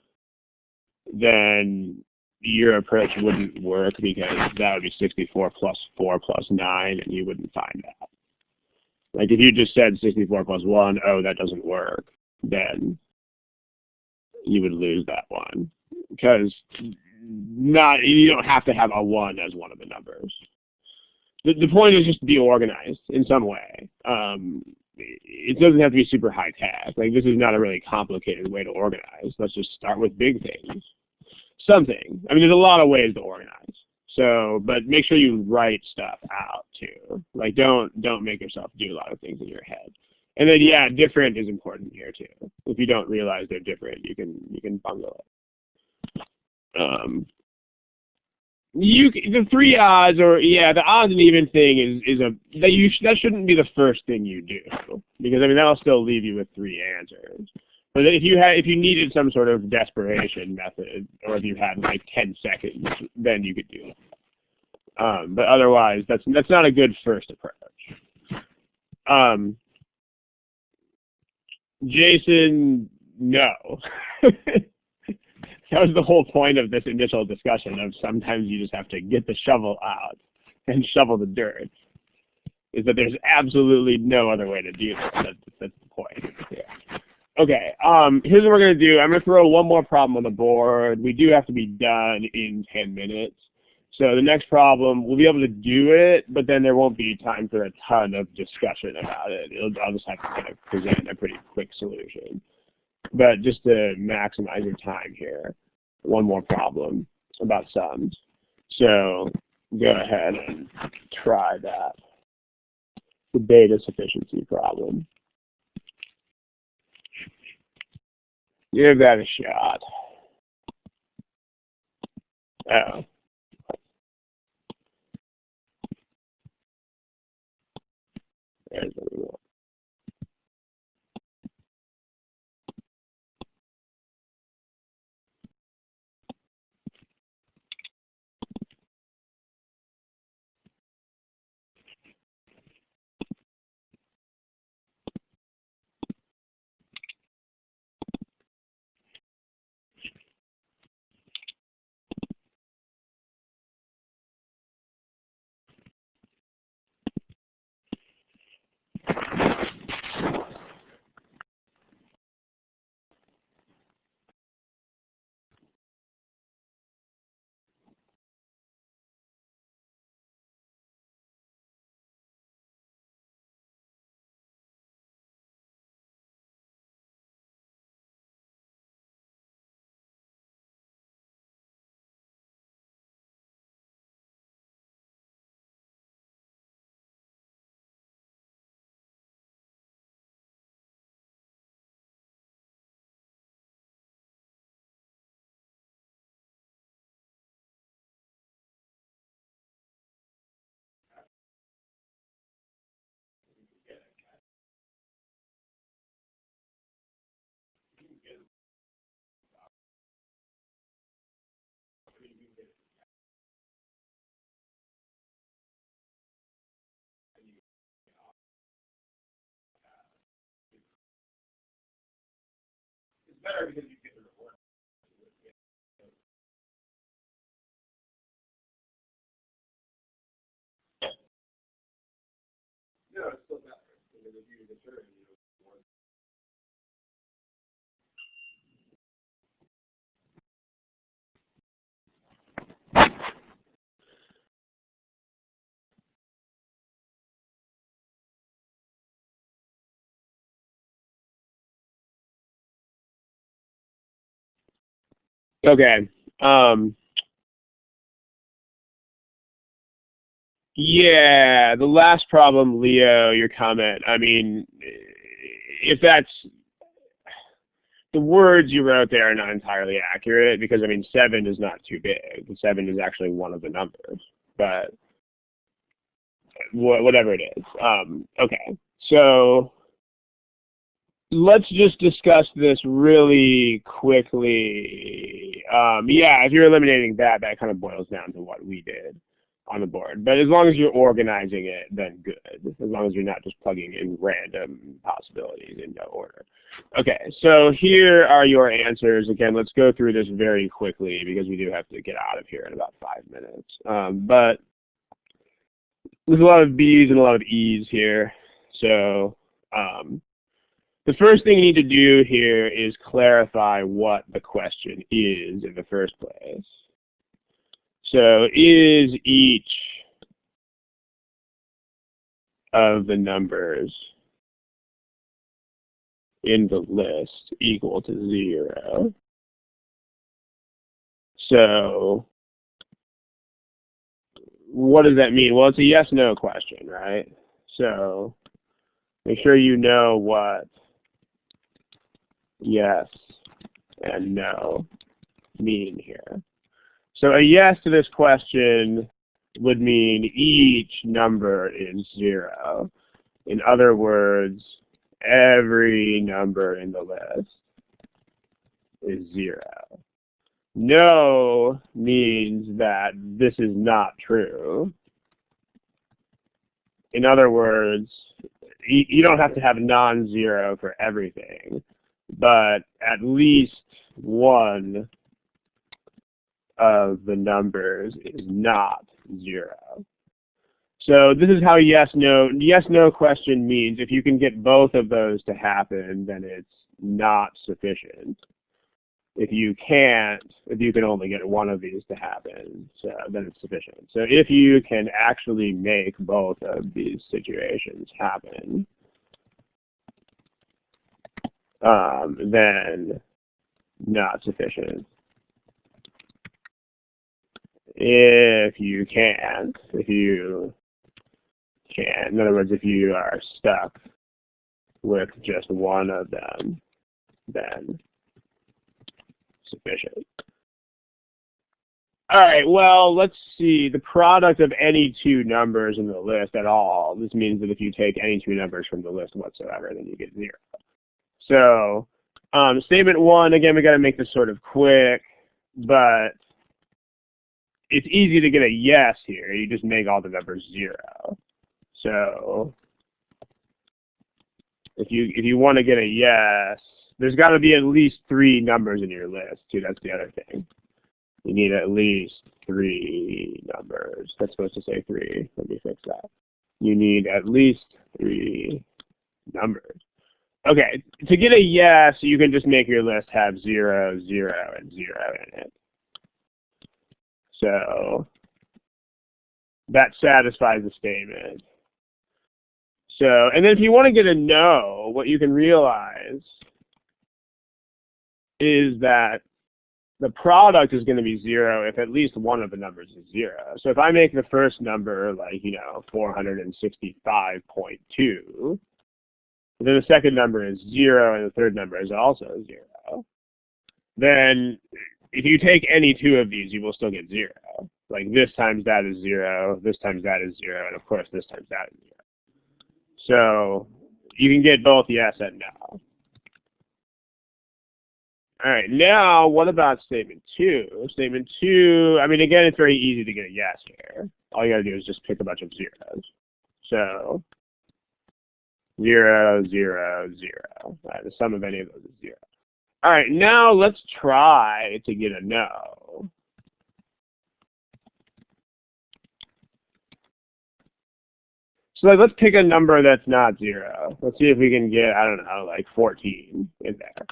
then your approach wouldn't work because that would be 64 plus 4 plus 9, and you wouldn't find that. Like if you just said 64 plus 1, oh, that doesn't work, then you would lose that one. Because you don't have to have a 1 as one of the numbers. The point is just to be organized in some way. it doesn't have to be super high tech. Like this is not a really complicated way to organize. Let's just start with big things. Something. I mean, there's a lot of ways to organize. So, but make sure you write stuff out too. Like don't make yourself do a lot of things in your head. And then yeah, different is important here too. If you don't realize they're different, you can bungle it. The three odds, or yeah, the odds and even thing that shouldn't be the first thing you do, because I mean that'll still leave you with three answers. But if you needed some sort of desperation method, or if you had like 10 seconds, then you could do it. But otherwise, that's not a good first approach. Jason, no. That was the whole point of this initial discussion of sometimes you just have to get the shovel out and shovel the dirt. Is that there's absolutely no other way to do this. That's the point. Yeah. Okay, here's what we're going to do. I'm going to throw one more problem on the board. We do have to be done in 10 minutes. So the next problem, we'll be able to do it, but then there won't be time for a ton of discussion about it. I'll just have to kind of present a pretty quick solution. But just to maximize your time here, one more problem about sums. So go ahead and try that. The data sufficiency problem. Give that a shot. Oh. There's what we want. It's better because you get the reward. No, it's still better because if you deter you reward. Okay. Yeah, the last problem, Leo, your comment. I mean, if that's the words you wrote there are not entirely accurate because I mean 7 is not too big. 7 is actually one of the numbers, but whatever it is. Okay, so let's just discuss this really quickly. Yeah, if you're eliminating that, that kind of boils down to what we did on the board. But as long as you're organizing it, then good. As long as you're not just plugging in random possibilities in no order. Okay, so here are your answers. Again, let's go through this very quickly because we do have to get out of here in about 5 minutes. But there's a lot of B's and a lot of E's here. So the first thing you need to do here is clarify what the question is in the first place. So is each of the numbers in the list equal to 0. So what does that mean? Well, it's a yes-no question, right? So make sure you know what yes and no mean here. So a yes to this question would mean each number is 0. In other words, every number in the list is 0. No means that this is not true. In other words, you don't have to have non-zero for everything, but at least one of the numbers is not 0. So this is how yes-no question means. If you can get both of those to happen, then it's not sufficient. If you can only get one of these to happen, so then it's sufficient. So if you can actually make both of these situations happen, then not sufficient. If you can't, in other words, if you are stuck with just one of them, then sufficient. All right, well, let's see. The product of any two numbers in the list at all. This means that if you take any two numbers from the list whatsoever, then you get 0. So statement 1, again, we got to make this sort of quick, but it's easy to get a yes here. You just make all the numbers 0. So if you want to get a yes, there's got to be at least 3 numbers in your list, too. That's the other thing. You need at least 3 numbers. That's supposed to say 3. Let me fix that. You need at least 3 numbers. Okay, to get a yes, you can just make your list have 0, 0, and 0 in it. So that satisfies the statement. So, and then if you want to get a no, what you can realize is that the product is going to be 0 if at least one of the numbers is 0. So if I make the first number like, 465.2, then the second number is 0 and the third number is also 0, then if you take any two of these, you will still get 0. Like this times that is 0, this times that is 0, and of course this times that is 0. So you can get both yes and no. All right, now what about statement 2? Statement 2, I mean, again, it's very easy to get a yes here. All you got to do is just pick a bunch of zeros. So 0, 0, 0. The sum of any of those is 0. All right, now let's try to get a no. So let's pick a number that's not 0. Let's see if we can get, I don't know, like 14 in there.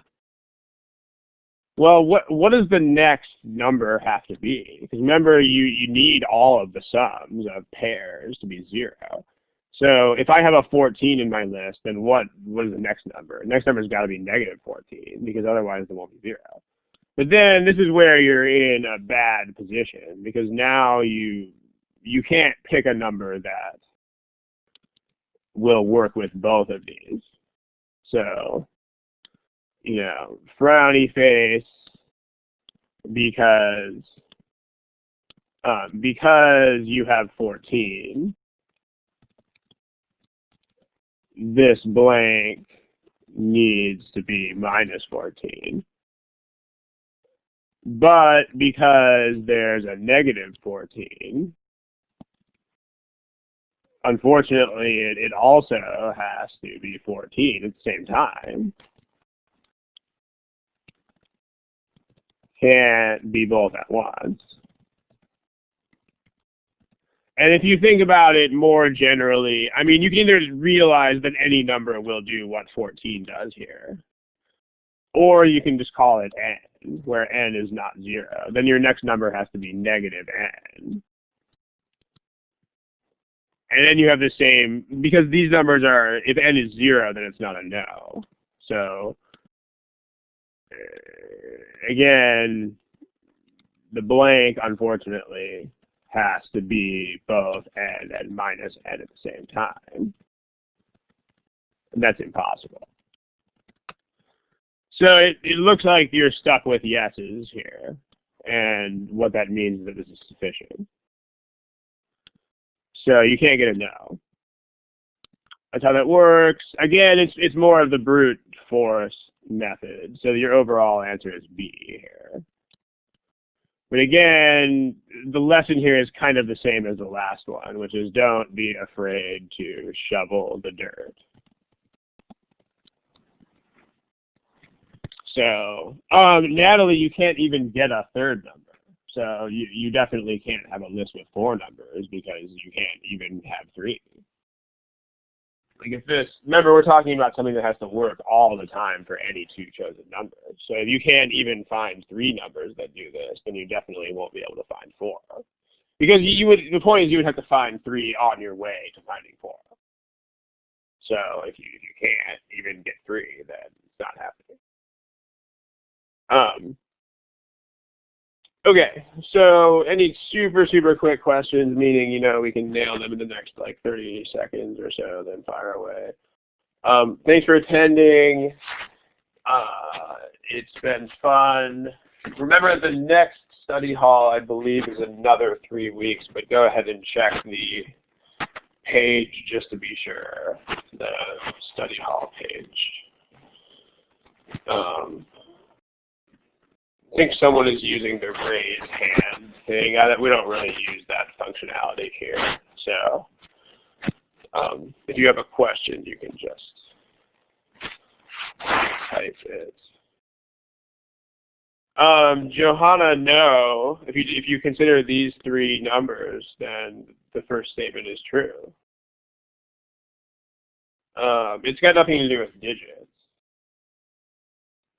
Well, what does the next number have to be? Because remember, you need all of the sums of pairs to be 0. So if I have a 14 in my list, then what is the next number? The next number has got to be -14, because otherwise it won't be 0. But then this is where you're in a bad position, because now you can't pick a number that will work with both of these. So, frowny face, because you have 14, this blank needs to be -14. But because there's a -14, unfortunately, it also has to be 14 at the same time. Can't be both at once. And if you think about it more generally, I mean, you can either realize that any number will do what 14 does here, or you can just call it n, where n is not 0. Then your next number has to be -n. And then you have the same, because these numbers are, if n is 0, then it's not a no. So again, the blank, unfortunately, has to be both n and minus n at the same time. And that's impossible. So it looks like you're stuck with yeses here. And what that means is that this is sufficient. So you can't get a no. That's how that works. Again, it's more of the brute force method. So your overall answer is B here. But again, the lesson here is kind of the same as the last one, which is don't be afraid to shovel the dirt. So, Natalie, you can't even get a third number. So you definitely can't have a list with 4 numbers because you can't even have 3. Like if this, remember we're talking about something that has to work all the time for any 2 chosen numbers. So if you can't even find 3 numbers that do this, then you definitely won't be able to find 4. Because the point is you would have to find 3 on your way to finding 4. So if you can't even get 3, then it's not happening. Okay, so any super quick questions, meaning, we can nail them in the next like 30 seconds or so, then fire away. Thanks for attending. It's been fun. Remember, the next study hall, I believe, is another 3 weeks, but go ahead and check the page just to be sure, the study hall page. I think someone is using the raise hand thing. We don't really use that functionality here. So if you have a question, you can just type it. Johanna, no. If you consider these 3 numbers, then the first statement is true. It's got nothing to do with digits.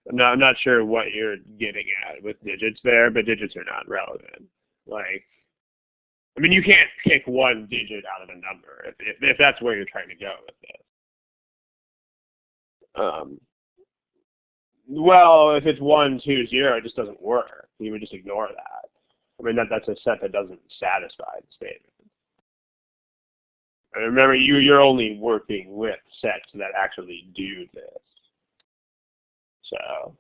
I'm not sure what you're getting at with digits there, but digits are not relevant. Like, I mean, you can't pick one digit out of a number if that's where you're trying to go with this. Well, if it's 1, 2, 0, it just doesn't work. You would just ignore that. I mean, that's a set that doesn't satisfy the statement. And remember, you're only working with sets that actually do this. So,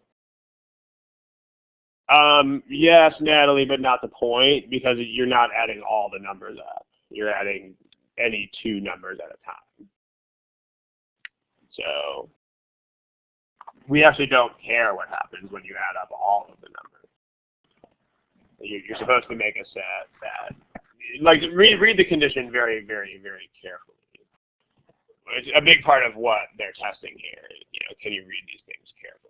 yes, Natalie, but not the point, because you're not adding all the numbers up. You're adding any 2 numbers at a time. So, we actually don't care what happens when you add up all of the numbers. You're supposed to make a set that, like, read the condition very carefully. It's a big part of what they're testing here. Can you read these things carefully?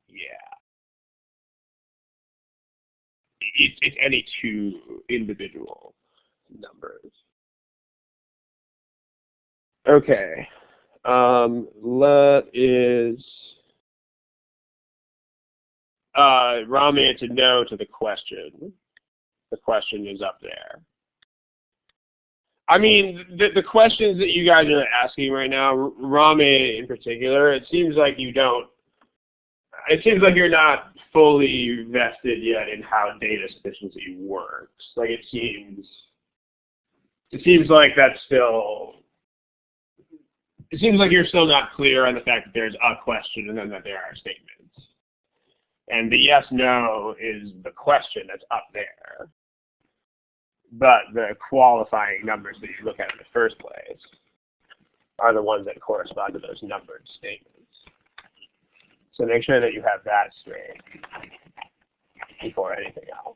Yeah. It's any 2 individual numbers. Okay. Rami answered no to the question. The question is up there. I mean, the questions that you guys are asking right now, Rami in particular, it seems like you're not fully vested yet in how data sufficiency works. Like it seems like you're still not clear on the fact that there's a question and then that there are statements. And the yes, no is the question that's up there. But the qualifying numbers that you look at in the first place are the ones that correspond to those numbered statements. So make sure that you have that straight before anything else.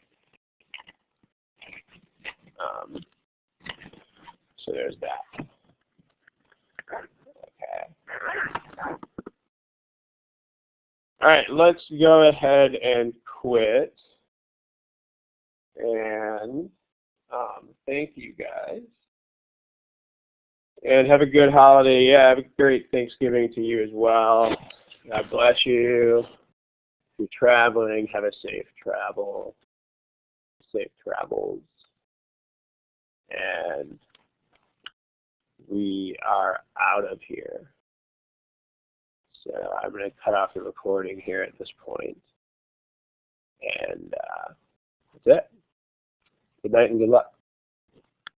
So there's that. Okay. All right, let's go ahead and quit. And thank you guys. And have a good holiday. Yeah, have a great Thanksgiving to you as well. God bless you. If you're traveling, have a safe travel. Safe travels. And we are out of here. So I'm going to cut off the recording here at this point. And that's it. Good night and good luck.